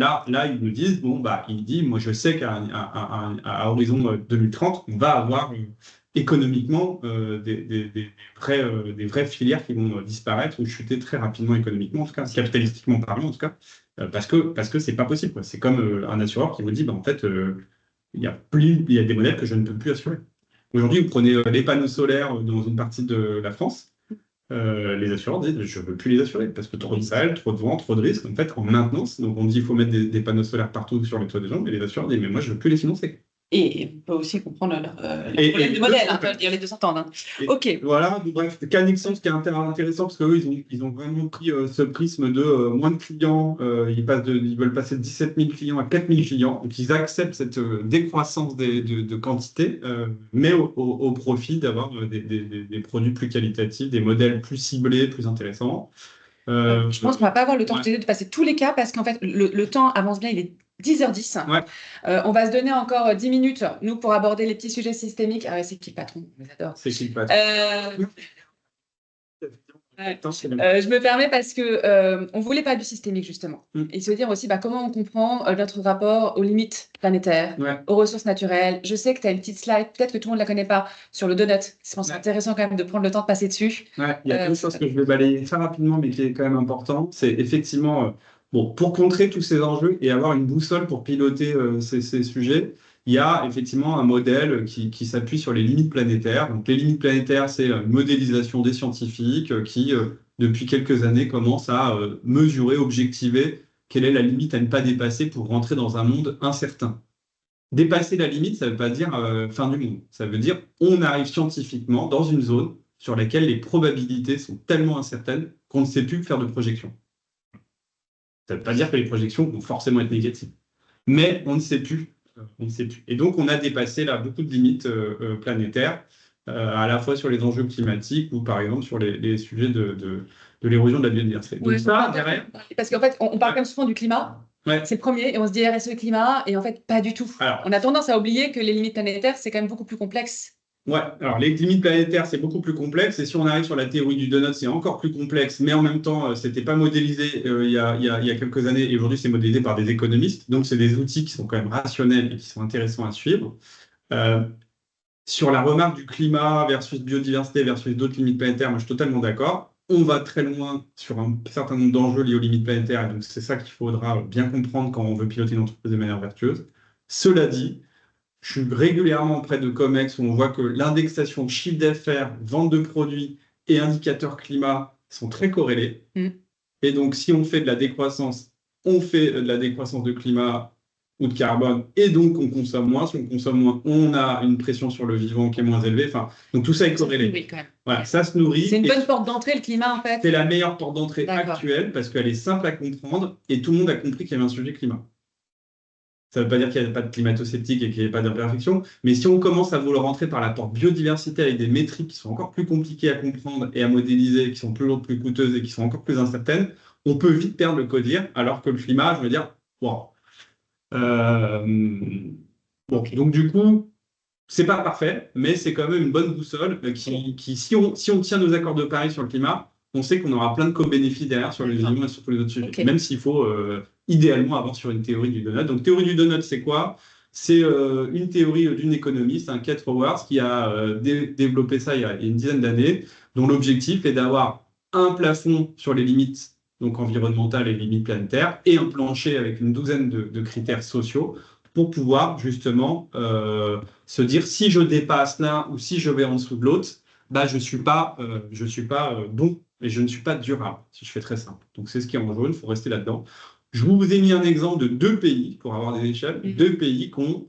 Speaker 2: ils nous disent, bon, bah, il dit, moi, je sais qu'à horizon 2030, on va avoir économiquement des vraies filières qui vont disparaître ou chuter très rapidement économiquement, en tout cas, capitalistiquement parlant, en tout cas, parce que c'est pas possible, quoi. C'est comme un assureur qui vous dit, bah, en fait, il y a des modèles que je ne peux plus assurer. Aujourd'hui, vous prenez les panneaux solaires dans une partie de la France. Les assureurs disent je ne veux plus les assurer parce que trop de salles, trop de vent, trop de risques. En fait, en maintenance, donc on dit qu'il faut mettre des panneaux solaires partout sur les toits des gens, mais les assureurs disent mais moi je ne veux plus les financer.
Speaker 1: Et on peut aussi comprendre leur problème de modèle, les deux s'entendent. Hein. Ok.
Speaker 2: Voilà, bref, Canixon, ce qui est intéressant, parce qu'eux, ils ont vraiment pris ce prisme de moins de clients, ils veulent passer de 17 000 clients à 4 000 clients, donc ils acceptent cette décroissance de quantité, mais au profit d'avoir des produits plus qualitatifs, des modèles plus ciblés, plus intéressants.
Speaker 1: Je pense qu'on ne va pas avoir le temps de passer tous les cas, parce qu'en fait, le temps avance bien, il est 10h10. On va se donner encore 10 minutes, nous, pour aborder les petits sujets systémiques. Ah ouais, c'est qui le patron? On les adore.
Speaker 2: C'est qui le patron?
Speaker 1: Je me permets parce que on voulait parler du systémique, justement. Et se dire aussi comment on comprend notre rapport aux limites planétaires, aux ressources naturelles. Je sais que tu as une petite slide, peut-être que tout le monde ne la connaît pas, sur le donut. Je pense que c'est intéressant quand même de prendre le temps de passer dessus.
Speaker 2: Il y a une chose que je vais balayer très rapidement, mais qui est quand même important. C'est effectivement, pour contrer tous ces enjeux et avoir une boussole pour piloter ces sujets, il y a effectivement un modèle qui s'appuie sur les limites planétaires. Donc, les limites planétaires, c'est une modélisation des scientifiques qui, depuis quelques années, commence à mesurer, objectiver quelle est la limite à ne pas dépasser pour rentrer dans un monde incertain. Dépasser la limite, ça ne veut pas dire fin du monde. Ça veut dire on arrive scientifiquement dans une zone sur laquelle les probabilités sont tellement incertaines qu'on ne sait plus faire de projection. Ça ne veut pas dire que les projections vont forcément être négatives. Mais on ne sait plus. On ne sait plus. Et donc, on a dépassé là beaucoup de limites planétaires, à la fois sur les enjeux climatiques ou, par exemple, sur les sujets de l'érosion de la biodiversité. Donc ça, derrière...
Speaker 1: Parce qu'en fait, on parle quand même souvent du climat. C'est le premier, et on se dit RSE climat, et en fait, pas du tout. On a tendance à oublier que les limites planétaires, c'est quand même beaucoup plus complexe
Speaker 2: Ouais, alors les limites planétaires, c'est beaucoup plus complexe. Et si on arrive sur la théorie du donut, c'est encore plus complexe. Mais en même temps, c'était pas modélisé il y a quelques années. Et aujourd'hui, c'est modélisé par des économistes. Donc, c'est des outils qui sont quand même rationnels et qui sont intéressants à suivre. Euh, Sur la remarque du climat versus biodiversité versus d'autres limites planétaires, moi, je suis totalement d'accord. On va très loin sur un certain nombre d'enjeux liés aux limites planétaires. Et donc, c'est ça qu'il faudra bien comprendre quand on veut piloter une entreprise de manière vertueuse. Cela dit, je suis régulièrement auprès de COMEX où on voit que l'indexation de chiffre d'affaires, vente de produits et indicateurs climat sont très corrélés. Et donc, si on fait de la décroissance, on fait de la décroissance de climat ou de carbone, et donc on consomme moins. Si on consomme moins, on a une pression sur le vivant qui est moins élevée. Enfin, donc tout ça est corrélé.
Speaker 1: Oui, quand même.
Speaker 2: Voilà, ça se nourrit.
Speaker 1: C'est une bonne porte d'entrée, le climat, en fait.
Speaker 2: C'est la meilleure porte d'entrée actuelle parce qu'elle est simple à comprendre et tout le monde a compris qu'il y avait un sujet climat. Ça ne veut pas dire qu'il n'y a pas de climato-sceptique et qu'il n'y a pas d'imperfection, mais si on commence à vouloir rentrer par la porte biodiversité avec des métriques qui sont encore plus compliquées à comprendre et à modéliser, qui sont plus lourdes, plus coûteuses et qui sont encore plus incertaines, on peut vite perdre le codir, alors que le climat, je veux dire, wow. Donc du coup, c'est pas parfait, mais c'est quand même une bonne boussole qui si on tient nos accords de Paris sur le climat, on sait qu'on aura plein de co-bénéfices derrière sur les humains et sur tous les autres sujets, même s'il faut idéalement avoir sur une théorie du donut. Donc théorie du donut, c'est quoi? C'est une théorie d'une économiste, Kate Raworth, qui a développé ça il y a une dizaine d'années, dont l'objectif est d'avoir un plafond sur les limites donc environnementales et limites planétaires, et un plancher avec une douzaine de critères sociaux pour pouvoir justement se dire si je dépasse l'un ou si je vais en dessous de l'autre, bah, je suis pas bon et je ne suis pas durable, si je fais très simple. Donc c'est ce qui est en jaune, il faut rester là-dedans. Je vous ai mis un exemple de deux pays, pour avoir des échelles, deux pays qui ont,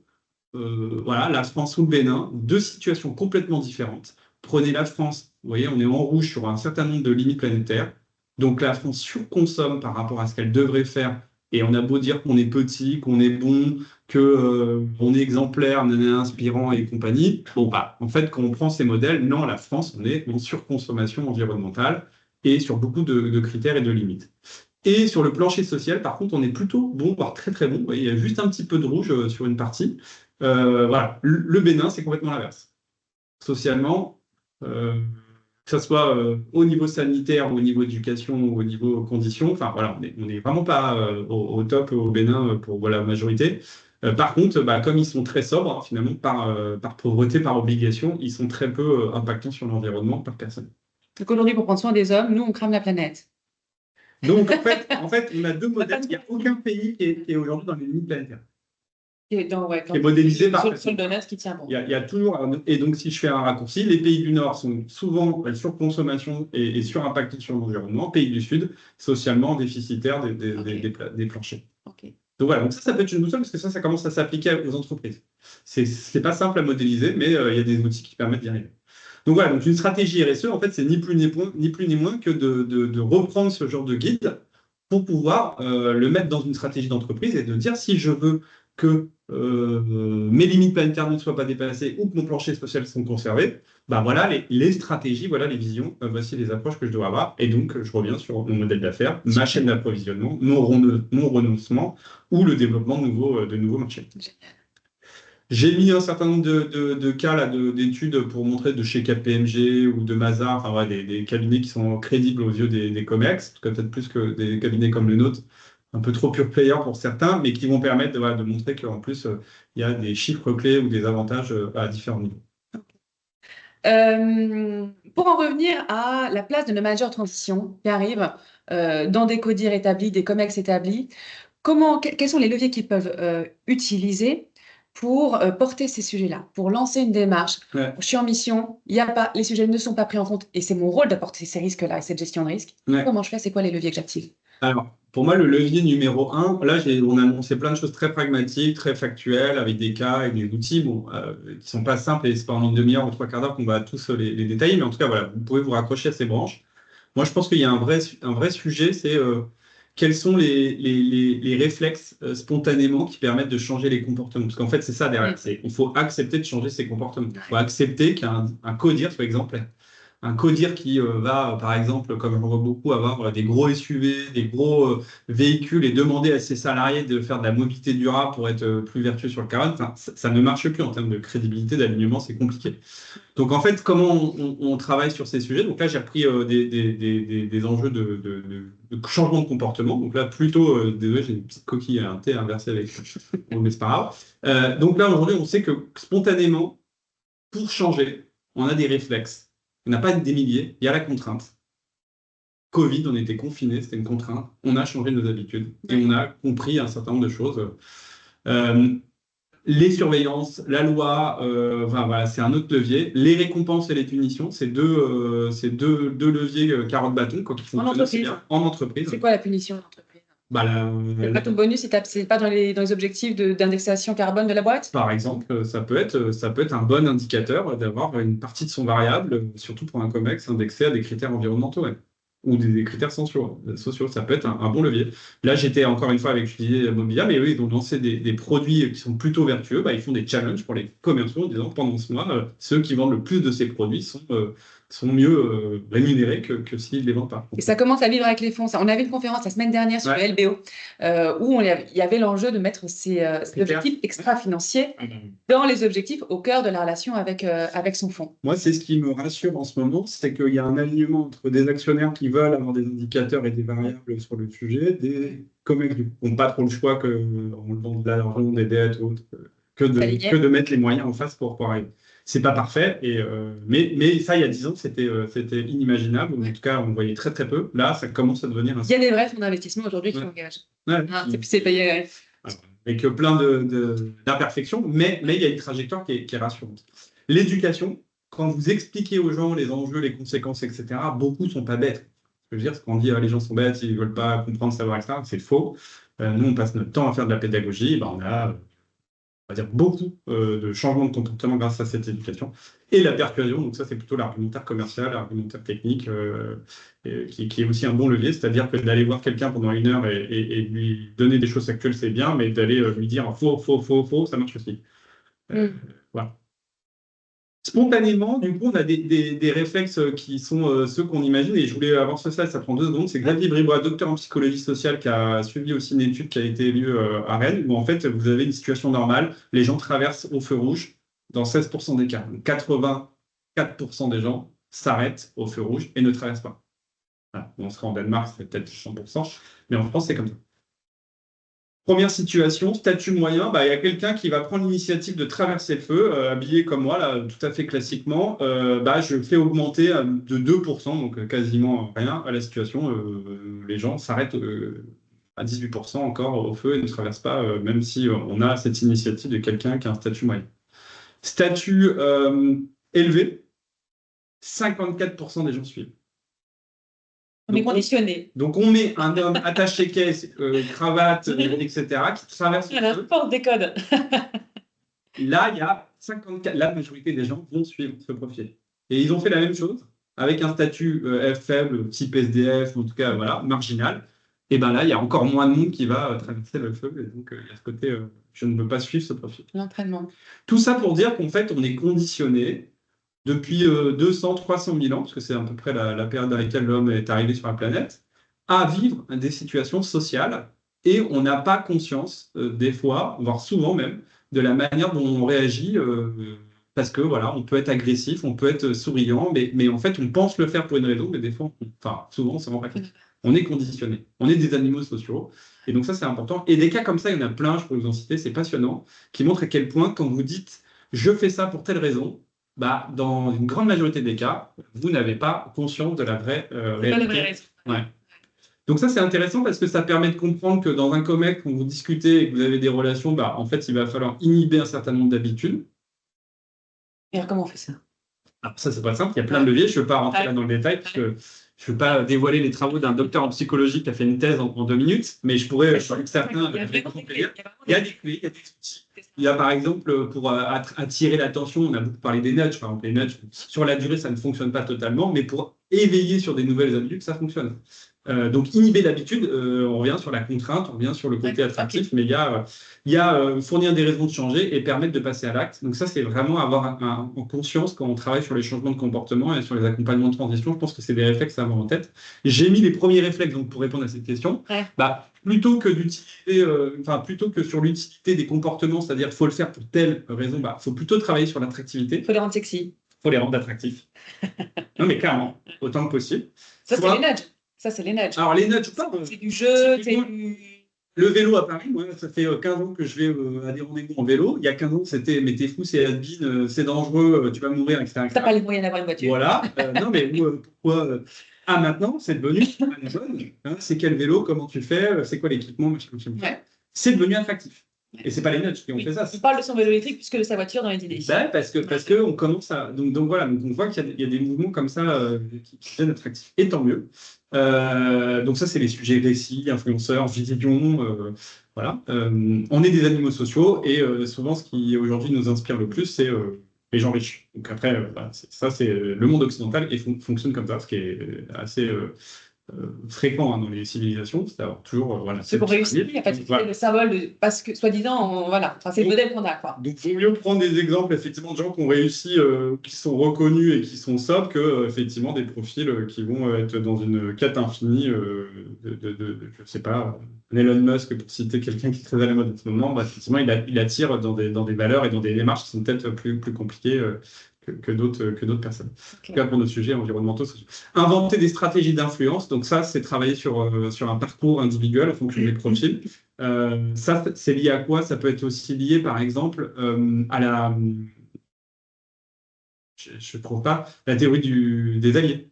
Speaker 2: voilà, la France ou le Bénin, deux situations complètement différentes. Prenez la France, vous voyez, on est en rouge sur un certain nombre de limites planétaires. Donc la France surconsomme par rapport à ce qu'elle devrait faire. Et on a beau dire qu'on est petit, qu'on est bon, qu'on est exemplaire, on est inspirant et compagnie. Bon, bah, en fait, quand on prend ces modèles, non, la France, on est en surconsommation environnementale et sur beaucoup de critères et de limites. Et sur le plancher social, par contre, on est plutôt bon, voire très très bon. Vous voyez, il y a juste un petit peu de rouge sur une partie. Voilà. Le Bénin, c'est complètement l'inverse. Socialement, que ce soit au niveau sanitaire, au niveau éducation, au niveau conditions, enfin voilà, on est vraiment pas au top au Bénin pour voilà, la majorité. Par contre, bah, comme ils sont très sobres, hein, finalement, par pauvreté, par obligation, ils sont très peu impactants sur l'environnement par personne.
Speaker 1: Donc aujourd'hui, pour prendre soin des hommes, nous, on crame la planète.
Speaker 2: Donc en fait, on a deux modèles. Il n'y a aucun pays qui est aujourd'hui dans les limites planétaires. Qui est modélisé par
Speaker 1: sur le donut qui tient bon.
Speaker 2: Il y a toujours, et donc si je fais un raccourci, les pays du Nord sont souvent sur consommation et sur-impactés sur l'environnement, pays du Sud, socialement déficitaires des planchers.
Speaker 1: Okay.
Speaker 2: Donc voilà, donc ça peut être une boussole parce que ça commence à s'appliquer aux entreprises. C'est pas simple à modéliser, mais il y a des outils qui permettent d'y arriver. Donc voilà, donc une stratégie RSE, en fait, c'est ni plus ni moins que de reprendre ce genre de guide pour pouvoir le mettre dans une stratégie d'entreprise et de dire si je veux que mes limites planétaires ne soient pas dépassées ou que mon plancher social soit conservé, bah voilà les stratégies, voilà les visions, voici les approches que je dois avoir. Et donc, je reviens sur mon modèle d'affaires, ma chaîne d'approvisionnement, mon renoncement ou le développement de nouveaux marchés.
Speaker 1: Génial.
Speaker 2: J'ai mis un certain nombre de cas d'études pour montrer de chez KPMG ou de Mazars, enfin, ouais, des cabinets qui sont crédibles aux yeux des COMEX, peut-être plus que des cabinets comme le nôtre, un peu trop pure player pour certains, mais qui vont permettre de montrer qu'en plus, il y a des chiffres clés ou des avantages à différents niveaux.
Speaker 1: Pour en revenir à la place de nos managers de transition qui arrivent dans des CODIR établis, des COMEX établis, quels sont les leviers qu'ils peuvent utiliser pour porter ces sujets-là, pour lancer une démarche?
Speaker 2: Ouais.
Speaker 1: Je suis en mission, les sujets ne sont pas pris en compte et c'est mon rôle d'apporter ces risques-là et cette gestion de risque.
Speaker 2: Ouais.
Speaker 1: Comment je fais? C'est quoi les leviers que j'active?
Speaker 2: Alors, pour moi, le levier numéro 1, là, on a annoncé plein de choses très pragmatiques, très factuelles, avec des cas et des outils qui ne sont pas simples et c'est pas en une demi-heure ou trois quarts d'heure qu'on va tous les détailler, mais en tout cas, voilà, vous pouvez vous raccrocher à ces branches. Moi, je pense qu'il y a un vrai sujet, c'est quels sont les réflexes spontanément qui permettent de changer les comportements. Parce qu'en fait, c'est ça derrière. Il faut accepter de changer ses comportements. Il faut accepter qu'un codir soit exemplaire. un codir qui va, par exemple, comme on voit beaucoup, avoir des gros SUV, des gros véhicules et demander à ses salariés de faire de la mobilité durable pour être plus vertueux sur le carbone, enfin, ça ne marche plus en termes de crédibilité, d'alignement, c'est compliqué. Donc en fait, comment on travaille sur ces sujets? Donc là, j'ai repris des enjeux de changement de comportement. Donc là, plutôt, désolé, j'ai une petite coquille à un thé inversée avec, bon, mais c'est pas grave. Donc là, aujourd'hui, on sait que spontanément, pour changer, on a des réflexes. On n'a pas des milliers, il y a la contrainte. Covid, on était confinés, c'était une contrainte. On a changé nos habitudes et on a compris un certain nombre de choses. Euh, les surveillances, la loi, enfin, voilà, c'est un autre levier. Les récompenses et les punitions, c'est deux leviers carotte-bâton quand ils
Speaker 1: En
Speaker 2: fonctionnent aussi
Speaker 1: entreprise.
Speaker 2: bien en entreprise.
Speaker 1: C'est quoi la punition d'entreprise?
Speaker 2: Bah,
Speaker 1: C'est pas ton bonus, c'est pas dans les objectifs d'indexation carbone de la boîte?
Speaker 2: par exemple, ça peut être un bon indicateur d'avoir une partie de son variable, surtout pour un COMEX, indexé à des critères environnementaux, ouais, ou des critères sociaux. Ça peut être un bon levier. Là, j'étais encore une fois avec, je disais, Mobia, mais eux, ils ont lancé des produits qui sont plutôt vertueux. Bah, ils font des challenges pour les commerciaux en disant pendant ce mois, ceux qui vendent le plus de ces produits sont mieux rémunérés que s'ils ne les vendent pas.
Speaker 1: Et ça commence à vivre avec les fonds. On avait une conférence la semaine dernière sur
Speaker 2: Ouais.
Speaker 1: le LBO où il y avait l'enjeu de mettre ces objectifs extra-financiers dans les objectifs au cœur de la relation avec son fonds.
Speaker 2: Moi, c'est ce qui me rassure en ce moment, c'est qu'il y a un alignement entre des actionnaires qui veulent avoir des indicateurs et des variables sur le sujet, des COMEX qui n'ont pas trop le choix que en vendant de l'argent, des dettes ou autres, que de mettre les moyens en face pour arriver. C'est pas parfait, mais ça, il y a 10 ans, c'était inimaginable, ou en tout cas, on voyait très très peu. Là, ça commence à devenir un...
Speaker 1: Il y a des vrais fonds d'investissement aujourd'hui qui engagent.
Speaker 2: Ouais.
Speaker 1: C'est payé.
Speaker 2: Avec plein d'imperfections, mais il y a une trajectoire qui est rassurante. L'éducation, quand vous expliquez aux gens les enjeux, les conséquences, etc., beaucoup ne sont pas bêtes. Je veux dire, quand on dit les gens sont bêtes, ils ne veulent pas comprendre, savoir, etc., c'est faux. Nous, on passe notre temps à faire de la pédagogie, on a, on va dire, beaucoup de changements de comportement grâce à cette éducation. Et la persuasion, donc ça, c'est plutôt l'argumentaire commercial, l'argumentaire technique, qui est aussi un bon levier, c'est-à-dire que d'aller voir quelqu'un pendant 1 heure et lui donner des choses actuelles, c'est bien, mais d'aller lui dire faux, ça marche aussi. Voilà. Spontanément, du coup, on a des réflexes qui sont ceux qu'on imagine, et je voulais avoir ce slide, ça prend 2 secondes. C'est Xavier Bribois, docteur en psychologie sociale, qui a suivi aussi une étude qui a été élue à Rennes, où en fait, vous avez une situation normale, les gens traversent au feu rouge dans 16% des cas. Donc 84% des gens s'arrêtent au feu rouge et ne traversent pas. Voilà. On sera en Danemark, c'est peut-être 100%, mais en France, c'est comme ça. Première situation, statut moyen, il y a quelqu'un qui va prendre l'initiative de traverser le feu, habillé comme moi, là, tout à fait classiquement. Je fais augmenter de 2%, donc quasiment rien, à la situation. Les gens s'arrêtent à 18% encore au feu et ne traversent pas, même si on a cette initiative de quelqu'un qui a un statut moyen. Statut élevé, 54% des gens suivent.
Speaker 1: On est conditionné.
Speaker 2: Donc, on met un homme attaché caisse, cravate, etc., qui traverse le feu.
Speaker 1: Porte des codes.
Speaker 2: Là, il y a 54, la majorité des gens vont suivre ce profil. Et ils ont fait la même chose avec un statut F faible, type SDF, en tout cas, voilà, marginal. Et bien là, il y a encore moins de monde qui va traverser le feu. Et donc, il y a ce côté, je ne veux pas suivre ce profil.
Speaker 1: L'entraînement.
Speaker 2: Tout ça pour dire qu'en fait, on est conditionné depuis 200, 300 000 ans, parce que c'est à peu près la période dans laquelle l'homme est arrivé sur la planète, à vivre des situations sociales. Et on n'a pas conscience, des fois, voire souvent même, de la manière dont on réagit, parce que voilà, on peut être agressif, on peut être souriant, mais en fait, on pense le faire pour une raison, mais des fois, souvent, on ne se rend pas compte. On est conditionné, on est des animaux sociaux, et donc ça, c'est important. Et des cas comme ça, il y en a plein, je peux vous en citer, c'est passionnant, qui montrent à quel point, quand vous dites « je fais ça pour telle raison », dans une grande majorité des cas, vous n'avez pas conscience de la vraie réalité.
Speaker 1: Pas la vraie raison.
Speaker 2: Ouais. Donc ça, c'est intéressant parce que ça permet de comprendre que dans un COMEX, quand vous discutez et que vous avez des relations, en fait, il va falloir inhiber un certain nombre d'habitudes.
Speaker 1: Et alors, comment on fait ça?
Speaker 2: Alors ça, c'est pas simple, il y a plein de leviers, je ne veux pas rentrer là dans le détail, parce que je ne veux pas dévoiler les travaux d'un docteur en psychologie qui a fait une thèse en 2 minutes, mais je pourrais, avec certains, il y a des clés, il y a des outils. Il y a par exemple, pour attirer l'attention, on a beaucoup parlé des nudges, par exemple, les nudges, sur la durée, ça ne fonctionne pas totalement, mais pour éveiller sur des nouvelles habitudes, ça fonctionne. Donc, inhiber l'habitude, on revient sur la contrainte, on revient sur le côté attractif, mais il y a fournir des raisons de changer et permettre de passer à l'acte. Donc, ça, c'est vraiment avoir en conscience quand on travaille sur les changements de comportement et sur les accompagnements de transition. Je pense que c'est des réflexes à avoir en tête. J'ai mis les premiers réflexes donc, pour répondre à cette question.
Speaker 1: Ouais.
Speaker 2: Plutôt que sur l'utilité des comportements, c'est-à-dire qu'il faut le faire pour telle raison, faut plutôt travailler sur l'attractivité.
Speaker 1: Il faut les rendre sexy.
Speaker 2: Il faut les rendre attractifs. Non, mais clairement, autant que possible.
Speaker 1: Ça, c'est les nudges. Ça, c'est les nudges.
Speaker 2: Alors, les nudges,
Speaker 1: c'est du jeu, c'est du...
Speaker 2: Le vélo à Paris, moi, ça fait 15 ans que je vais à des rendez-vous en vélo. Il y a 15 ans, c'était « mais t'es fou, c'est has-been, c'est dangereux, tu vas mourir, etc. »
Speaker 1: T'as pas les moyens d'avoir une voiture.
Speaker 2: Voilà. Non, mais pourquoi maintenant, c'est devenu la bonne. Hein, c'est quel vélo, comment tu fais, c'est quoi l'équipement, machin.
Speaker 1: Ouais.
Speaker 2: C'est devenu attractif. Et c'est pas les nudges qui ont fait ça.
Speaker 1: Il parle de son vélo électrique plus que de sa voiture dans les idées.
Speaker 2: Parce que on commence à donc voilà, donc on voit qu'il y a des mouvements comme ça qui deviennent attractifs. Et tant mieux. Donc ça, c'est les sujets récits, influenceurs, vision, voilà. On est des animaux sociaux et souvent, ce qui aujourd'hui nous inspire le plus, c'est les gens riches. Donc après, ça, c'est le monde occidental et fonctionne comme ça, ce qui est assez fréquent dans les civilisations, c'est d'avoir toujours
Speaker 1: ceux qui ont réussi, il n'y a pas de le symbole parce que soi-disant, voilà, c'est le modèle qu'on a, quoi.
Speaker 2: Donc il vaut mieux prendre des exemples effectivement de gens qui ont réussi, qui sont reconnus et qui sont sobres que effectivement des profils qui vont être dans une quête infinie je sais pas, Elon Musk pour citer quelqu'un qui est très à la mode en ce moment, effectivement il attire dans des valeurs et dans des démarches qui sont peut-être plus compliquées que d'autres personnes. En tout cas, pour nos sujets environnementaux. Inventer des stratégies d'influence. Donc ça, c'est travailler sur un parcours individuel en fonction des profils. Ça, c'est lié à quoi? Ça peut être aussi lié, par exemple, à la... Je ne trouve pas la théorie des alliés.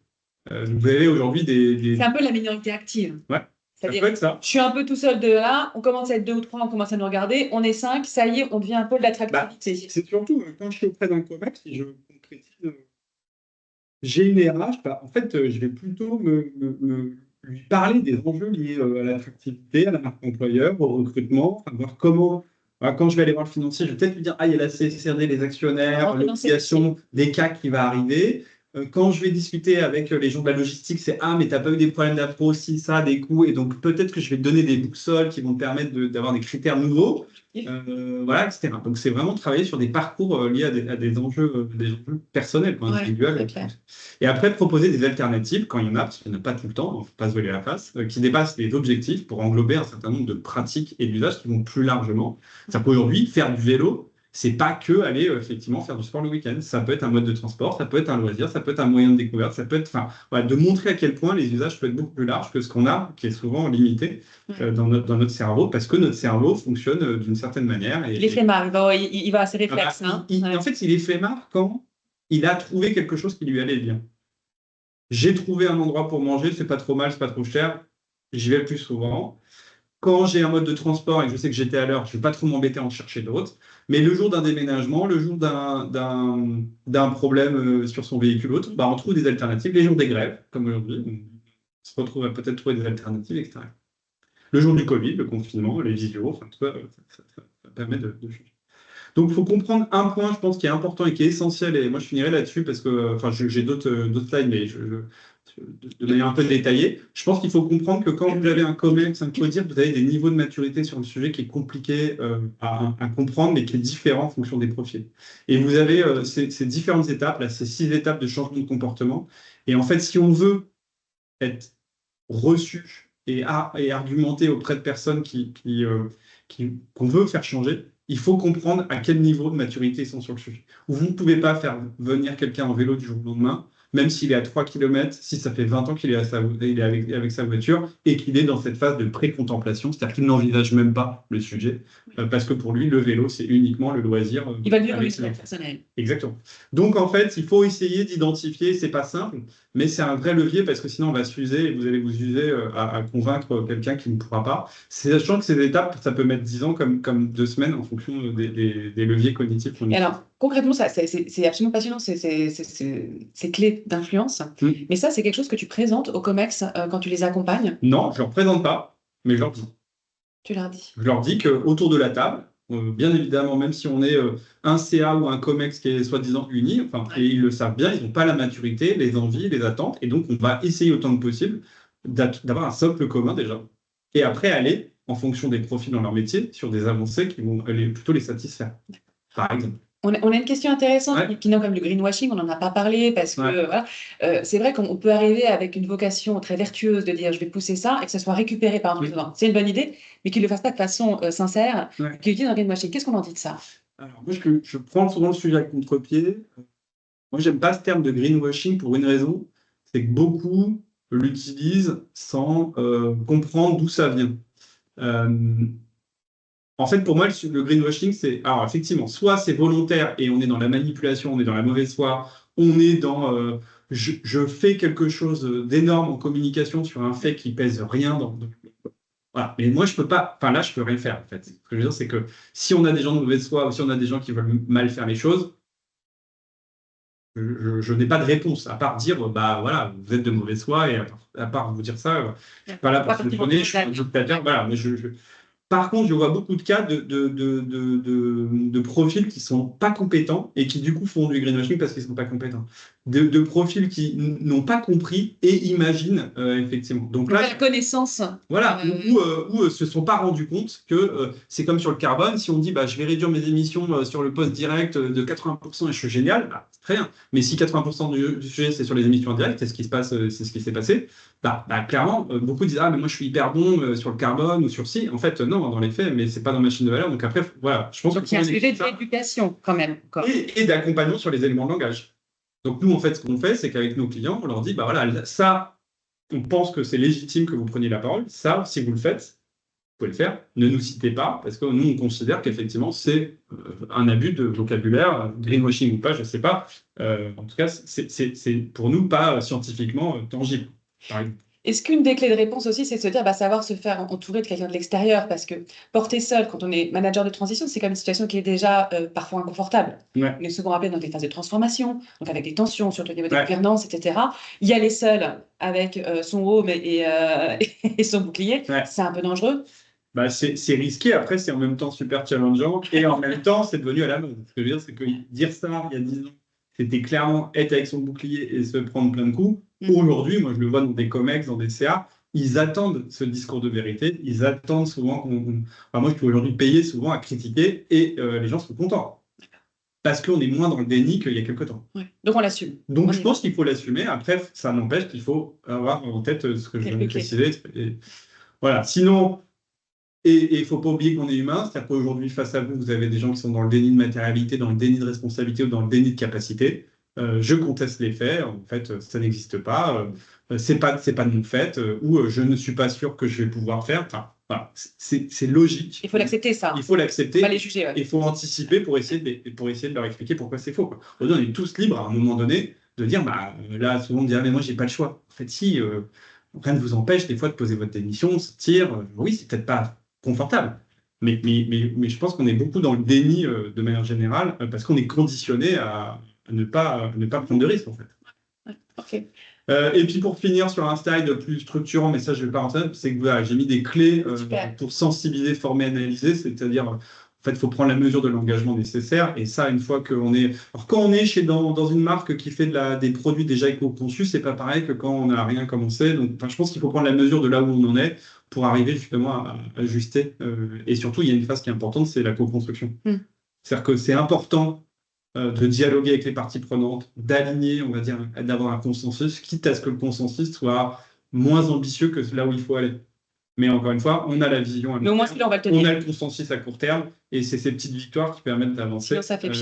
Speaker 2: Vous avez aujourd'hui des...
Speaker 1: C'est un peu la minorité active.
Speaker 2: Ouais.
Speaker 1: C'est-à-dire, je suis un peu tout seul de là, on commence à être 2 ou 3, on commence à nous regarder, on est 5, ça y est, on devient un pôle d'attractivité.
Speaker 2: C'est surtout, quand je suis auprès d'un COMEX, si je concrétise, j'ai une RH, en fait, je vais plutôt lui parler des enjeux liés à l'attractivité, à la marque employeur, au recrutement, voir comment, quand je vais aller voir le financier, je vais peut-être lui dire, il y a la CSRD, les actionnaires, l'obligation des cas qui va arriver. Quand je vais discuter avec les gens de la logistique, c'est mais tu n'as pas eu des problèmes d'appro, si, ça, des coûts, et donc peut-être que je vais te donner des booksols qui vont te permettre d'avoir des critères nouveaux, voilà, etc. Donc c'est vraiment travailler sur des parcours liés à des enjeux personnels, individuels. Et après, proposer des alternatives quand il y en a, parce qu'il n'y en a pas tout le temps, il ne faut pas se voiler la face, qui dépassent les objectifs pour englober un certain nombre de pratiques et d'usages qui vont plus largement. C'est-à-dire qu'aujourd'hui, faire du vélo, c'est pas que aller effectivement faire du sport le week-end. Ça peut être un mode de transport, ça peut être un loisir, ça peut être un moyen de découverte, ça peut être, de montrer à quel point les usages peuvent être beaucoup plus larges que ce qu'on a, qui est souvent limité dans notre cerveau, parce que notre cerveau fonctionne d'une certaine manière.
Speaker 1: Il est flemmard, il va à ses réflexes.
Speaker 2: En fait, il est flemmard quand il a trouvé quelque chose qui lui allait bien. J'ai trouvé un endroit pour manger, c'est pas trop mal, c'est pas trop cher, j'y vais le plus souvent. Quand j'ai un mode de transport et que je sais que j'étais à l'heure, je ne vais pas trop m'embêter à en chercher d'autres. Mais le jour d'un déménagement, le jour d'un problème sur son véhicule autre, on trouve des alternatives. Les jours des grèves, comme aujourd'hui, on se retrouve à peut-être trouver des alternatives, etc. Le jour du Covid, le confinement, les visios, tout ça, ça permet de changer. Donc, il faut comprendre un point, je pense, qui est important et qui est essentiel. Et moi, je finirai là-dessus parce que, j'ai d'autres slides, mais de manière un peu détaillée. Je pense qu'il faut comprendre que quand vous avez un COMEX, un CODIR, vous avez des niveaux de maturité sur le sujet qui est compliqué à comprendre, mais qui est différent en fonction des profils. Et vous avez ces différentes étapes, là, ces 6 étapes de changement de comportement. Et en fait, si on veut être reçu et argumenté auprès de personnes qu'on veut faire changer, il faut comprendre à quel niveau de maturité ils sont sur le sujet. Vous ne pouvez pas faire venir quelqu'un en vélo du jour au lendemain, même s'il est à 3 km, si ça fait 20 ans qu'il est, avec sa voiture et qu'il est dans cette phase de pré-contemplation, c'est-à-dire qu'il n'envisage même pas le sujet, parce que pour lui, le vélo, c'est uniquement le loisir.
Speaker 1: Il va le vivre avec sa vie personnelle.
Speaker 2: Exactement. Donc, en fait, il faut essayer d'identifier, c'est pas simple, mais c'est un vrai levier, parce que sinon, on va s'user et vous allez vous user à convaincre quelqu'un qui ne pourra pas. Sachant que ces étapes, ça peut mettre 10 ans comme 2 semaines en fonction des leviers cognitifs.
Speaker 1: Et alors, concrètement, c'est absolument passionnant, ces clés d'influence. Mais ça, c'est quelque chose que tu présentes aux COMEX quand tu les accompagnes?
Speaker 2: Non, je ne leur présente pas, mais je leur dis.
Speaker 1: Tu leur dis?
Speaker 2: Je leur dis qu'autour de la table, bien évidemment, même si on est un CA ou un COMEX qui est soi-disant uni, et ils le savent bien, ils n'ont pas la maturité, les envies, les attentes, et donc on va essayer autant que possible d'avoir un socle commun déjà, et après aller, en fonction des profils dans leur métier, sur des avancées qui vont plutôt les satisfaire, par exemple.
Speaker 1: On a une question intéressante
Speaker 2: Ouais.
Speaker 1: qui nomme comme le greenwashing, on n'en a pas parlé parce que
Speaker 2: Ouais.
Speaker 1: voilà, c'est vrai qu'on peut arriver avec une vocation très vertueuse de dire je vais pousser ça et que ça soit récupéré par un entrepreneur. C'est une bonne idée, mais qu'il ne le fasse pas de façon sincère,
Speaker 2: Ouais.
Speaker 1: qu'il utilise un greenwashing. Qu'est-ce qu'on en dit de ça?
Speaker 2: Alors, moi, je prends souvent le sujet à contre-pied. Moi, j'aime pas ce terme de greenwashing pour une raison, c'est que beaucoup l'utilisent sans comprendre d'où ça vient. En fait, pour moi, le greenwashing, c'est... Alors, effectivement, soit c'est volontaire et on est dans la manipulation, on est dans la mauvaise foi, on est dans... je fais quelque chose d'énorme en communication sur un fait qui pèse rien Voilà. Mais moi, je peux pas... Enfin, là, je peux rien faire, en fait. Ce que je veux dire, c'est que si on a des gens de mauvaise foi ou si on a des gens qui veulent mal faire les choses, je n'ai pas de réponse, à part dire, bah voilà, vous êtes de mauvaise foi, et à part vous dire ça, je suis pas là pour solutionner, je suis un dictateur, voilà. Mais par contre, je vois beaucoup de cas de profils qui sont pas compétents et qui du coup font du greenwashing parce qu'ils sont pas compétents. De profils qui n'ont pas compris et imaginent effectivement. Donc là,
Speaker 1: la connaissance.
Speaker 2: voilà, ou se sont pas rendus compte que c'est comme sur le carbone. Si on dit bah je vais réduire mes émissions sur le poste direct de 80% et je suis génial, bah, c'est très bien. Mais si 80% du sujet c'est sur les émissions indirectes, c'est ce qui se passe, c'est ce qui s'est passé. Bah, clairement, beaucoup disent ah mais moi je suis hyper bon sur le carbone ou sur ci. En fait non, dans les faits, mais c'est pas dans ma chaîne de valeur. Donc après voilà, je pense
Speaker 1: donc il y a un sujet d'éducation quand même.
Speaker 2: Et d'accompagnement sur les éléments de langage. Donc nous en fait ce qu'on fait c'est qu'avec nos clients on leur dit bah voilà ça on pense que c'est légitime que vous preniez la parole. Ça, si vous le faites, vous pouvez le faire. Ne nous citez pas, parce que nous, on considère qu'effectivement, c'est un abus de vocabulaire, greenwashing ou pas, je ne sais pas. En tout cas, c'est pour nous pas scientifiquement tangible, par exemple.
Speaker 1: Est-ce qu'une des clés de réponse aussi, c'est de se dire, bah, savoir se faire entourer de quelqu'un de l'extérieur, parce que porter seul, quand on est manager de transition, c'est quand même une situation qui est déjà parfois inconfortable.
Speaker 2: Ouais.
Speaker 1: On est souvent rappelé dans des phases de transformation, donc avec des tensions sur le niveau de
Speaker 2: Ouais.
Speaker 1: gouvernance, etc. Y aller seul avec son home et son bouclier,
Speaker 2: Ouais.
Speaker 1: c'est un peu dangereux.
Speaker 2: Bah, c'est risqué, après c'est en même temps super challengeant, et en même temps c'est devenu à la mode. Ce que je veux dire, c'est que dire ça il y a 10 ans, c'était clairement être avec son bouclier et se prendre plein de coups. Aujourd'hui, moi je le vois dans des comex, dans des CA, ils attendent ce discours de vérité, ils attendent souvent Enfin, moi je peux aujourd'hui payer souvent à critiquer, et les gens sont contents. Parce qu'on est moins dans le déni qu'il y a quelques temps.
Speaker 1: Ouais. Donc on l'assume.
Speaker 2: Donc je pense qu'il faut l'assumer, après ça n'empêche qu'il faut avoir en tête ce que je viens de préciser. Voilà, sinon... Et il ne faut pas oublier qu'on est humain, c'est-à-dire qu'aujourd'hui, face à vous, vous avez des gens qui sont dans le déni de matérialité, dans le déni de responsabilité ou dans le déni de capacité. Je conteste les faits, en fait, ça n'existe pas, c'est pas de mon fait, ou je ne suis pas sûr que je vais pouvoir faire. Enfin, voilà, c'est logique.
Speaker 1: Il faut l'accepter, ça.
Speaker 2: Il faut l'accepter.
Speaker 1: Pas les juger. Ouais.
Speaker 2: Il faut anticiper pour essayer de leur expliquer pourquoi c'est faux. Aujourd'hui, on est tous libres à un moment donné de dire, bah, là, souvent on dit, ah, mais moi, j'ai pas le choix. En fait, si, rien ne vous empêche des fois de poser votre démission, sortir. Oui, c'est peut-être pas confortable. Mais je pense qu'on est beaucoup dans le déni de manière générale parce qu'on est conditionné à ne pas prendre de risques en fait.
Speaker 1: Ouais, okay.
Speaker 2: Et puis pour finir sur un slide plus structurant, mais ça je ne vais pas rentrer, c'est que voilà, j'ai mis des clés pour sensibiliser, former, analyser, c'est-à-dire en fait il faut prendre la mesure de l'engagement nécessaire et ça une fois qu'on est... Alors quand on est dans une marque qui fait des produits déjà éco-conçus, c'est pas pareil que quand on n'a rien commencé, donc je pense qu'il faut prendre la mesure de là où on en est pour arriver justement à ajuster. Et surtout, il y a une phase qui est importante, c'est la co-construction. C'est-à-dire que c'est important de dialoguer avec les parties prenantes, d'aligner, on va dire, d'avoir un consensus, quitte à ce que le consensus soit moins ambitieux que là où il faut aller. Mais encore une fois, on a la vision à long terme, on a le consensus à court terme, et c'est ces petites victoires qui permettent d'avancer.
Speaker 1: Sinon, ça fait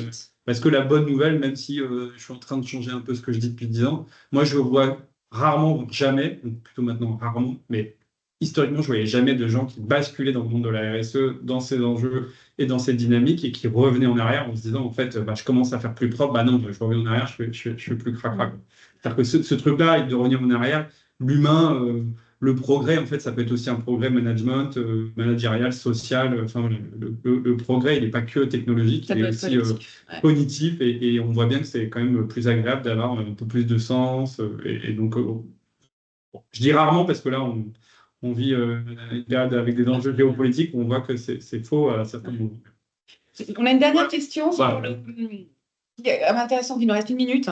Speaker 2: parce que la bonne nouvelle, même si je suis en train de changer un peu ce que je dis depuis 10 ans, moi je vois rarement, jamais, plutôt maintenant rarement, mais historiquement, je voyais jamais de gens qui basculaient dans le monde de la RSE, dans ces enjeux et dans cette dynamique, et qui revenaient en arrière en se disant, en fait, je commence à faire plus propre, bah non, je reviens en arrière, je fais plus cracra. C'est-à-dire que ce truc-là, de revenir en arrière, l'humain, le progrès, en fait, ça peut être aussi un progrès management, managérial, social, enfin, le progrès, il n'est pas que technologique, il est aussi cognitif, et on voit bien que c'est quand même plus agréable d'avoir un peu plus de sens, et donc, je dis rarement parce que là, on vit avec des enjeux géopolitiques où on voit que c'est faux à certains moments.
Speaker 1: On a une dernière question sur qui est intéressante, il nous reste une minute.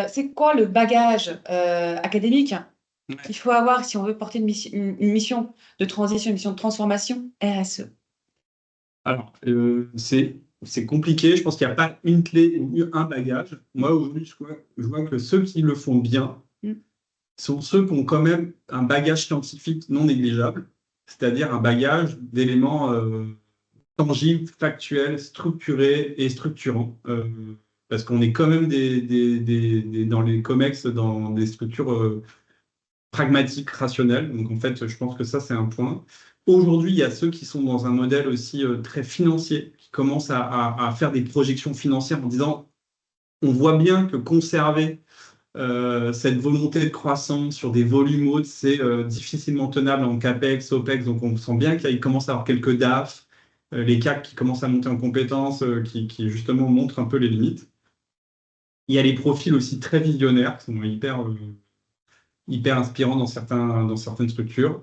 Speaker 1: C'est quoi le bagage académique qu'il faut avoir si on veut porter une mission de transition, une mission de transformation RSE?
Speaker 2: Alors, c'est compliqué. Je pense qu'il n'y a pas une clé ou un bagage. Moi, aujourd'hui, je vois que ceux qui le font bien sont ceux qui ont quand même un bagage scientifique non négligeable, c'est-à-dire un bagage d'éléments tangibles, factuels, structurés et structurants. Parce qu'on est quand même dans les COMEX, dans des structures pragmatiques, rationnelles. Donc, en fait, je pense que ça, c'est un point. Aujourd'hui, il y a ceux qui sont dans un modèle aussi très financier, qui commencent à faire des projections financières en disant, on voit bien que conserver cette volonté de croissance sur des volumes hauts, c'est difficilement tenable en CAPEX, OPEX. Donc, on sent bien qu'il commence à avoir quelques DAF, les CAC qui commencent à monter en compétences, qui justement montrent un peu les limites. Il y a les profils aussi très visionnaires, qui sont hyper inspirants dans certaines structures.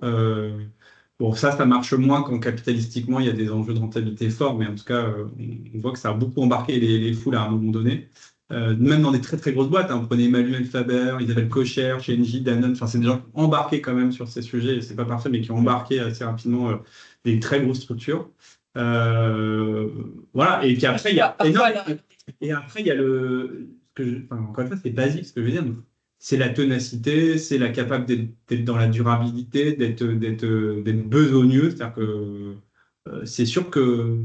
Speaker 2: Bon, ça marche moins quand capitalistiquement, il y a des enjeux de rentabilité forts, mais en tout cas, on voit que ça a beaucoup embarqué les foules à un moment donné. Même dans des très très grosses boîtes, hein, on prenait Emmanuel Faber, Isabelle Cocher, chez Engie, Danone, enfin, c'est des gens qui ont embarqué quand même sur ces sujets, et c'est pas parfait, mais qui ont embarqué assez rapidement des très grosses structures. Voilà, et puis après, il y a encore une fois, c'est basique ce que je veux dire. C'est la ténacité, c'est la capable d'être dans la durabilité, d'être besogneux. C'est-à-dire que c'est sûr que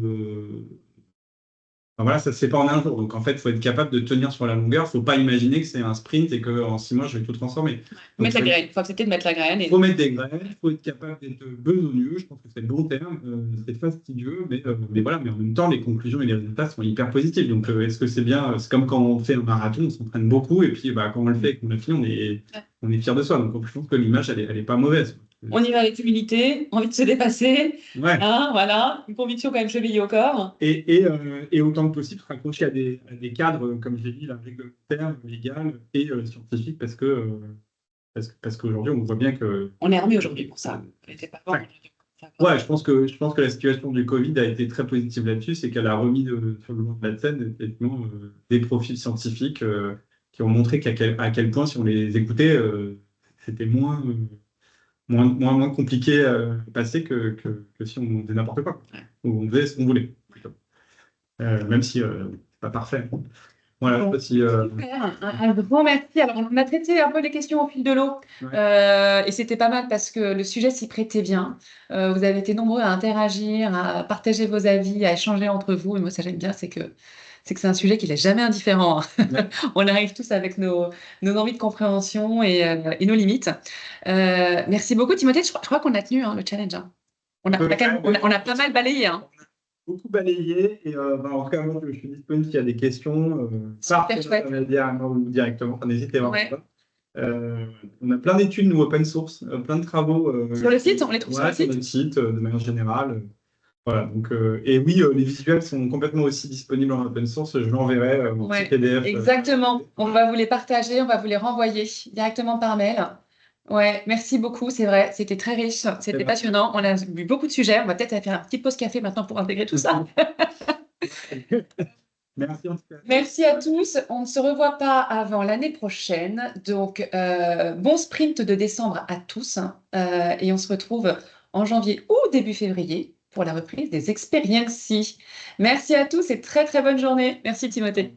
Speaker 2: voilà, ça ne se fait pas en un jour. Donc en fait, il faut être capable de tenir sur la longueur. Il ne faut pas imaginer que c'est un sprint et qu'en 6 mois, je vais tout transformer.
Speaker 1: Mettre la graine. Il faut accepter de mettre la graine.
Speaker 2: Il faut mettre des graines, il faut être capable d'être besogneux. Je pense que c'est le bon terme. C'est fastidieux, mais voilà. Mais en même temps, les conclusions et les résultats sont hyper positifs. Donc est-ce que c'est bien? C'est comme quand on fait un marathon, on s'entraîne beaucoup et puis quand on le fait et qu'on l'a fini, on est fier de soi. Donc je pense que l'image, elle est pas mauvaise.
Speaker 1: On y va avec humilité, envie de se dépasser,
Speaker 2: ouais.
Speaker 1: Hein, voilà, une conviction quand même chevillée au corps.
Speaker 2: Et autant que possible se raccrocher à des cadres, comme j'ai dit, réglementaires, légales et scientifiques, parce qu'aujourd'hui, on voit bien que...
Speaker 1: On est armé aujourd'hui pour ça.
Speaker 2: Ouais, je pense que la situation du Covid a été très positive là-dessus, c'est qu'elle a remis sur le devant de la scène, effectivement, des profils scientifiques qui ont montré à quel point, si on les écoutait, c'était moins compliqué à passer que si on faisait n'importe quoi. Ou on faisait ce qu'on voulait, plutôt. Même si c'est pas parfait. Voilà,
Speaker 1: bon,
Speaker 2: je sais pas si,
Speaker 1: super, un grand merci. Alors, on a traité un peu les questions au fil de l'eau. Et c'était pas mal parce que le sujet s'y prêtait bien. Vous avez été nombreux à interagir, à partager vos avis, à échanger entre vous. Et moi, ça j'aime bien, c'est que c'est un sujet qui n'est jamais indifférent. On arrive tous avec nos envies de compréhension et nos limites. Merci beaucoup, Timothée. Je crois qu'on a tenu le challenge. Hein. On a pas mal balayé. Hein.
Speaker 2: Beaucoup balayé. Et en tout cas, moi, je suis disponible s'il y a des questions. Ça veut dire à moi ou directement. N'hésitez vraiment pas. On a plein d'études, nous, open source, plein de travaux.
Speaker 1: Sur le site, on les trouve sur le site.
Speaker 2: Sur le site, de manière générale. Voilà, donc, et oui, les visuels sont complètement aussi disponibles en open source. Je l'enverrai en petit PDF.
Speaker 1: Exactement. On va vous les partager, on va vous les renvoyer directement par mail. Ouais, merci beaucoup, c'est vrai, c'était très riche, c'était passionnant. On a vu beaucoup de sujets. On va peut-être faire une petite pause café maintenant pour intégrer tout ça.
Speaker 2: Merci en tout cas.
Speaker 1: Merci à tous. On ne se revoit pas avant l'année prochaine. Donc, bon sprint de décembre à tous. Et on se retrouve en janvier ou début février pour la reprise des expériences. Merci à tous et très très bonne journée. Merci Timothée.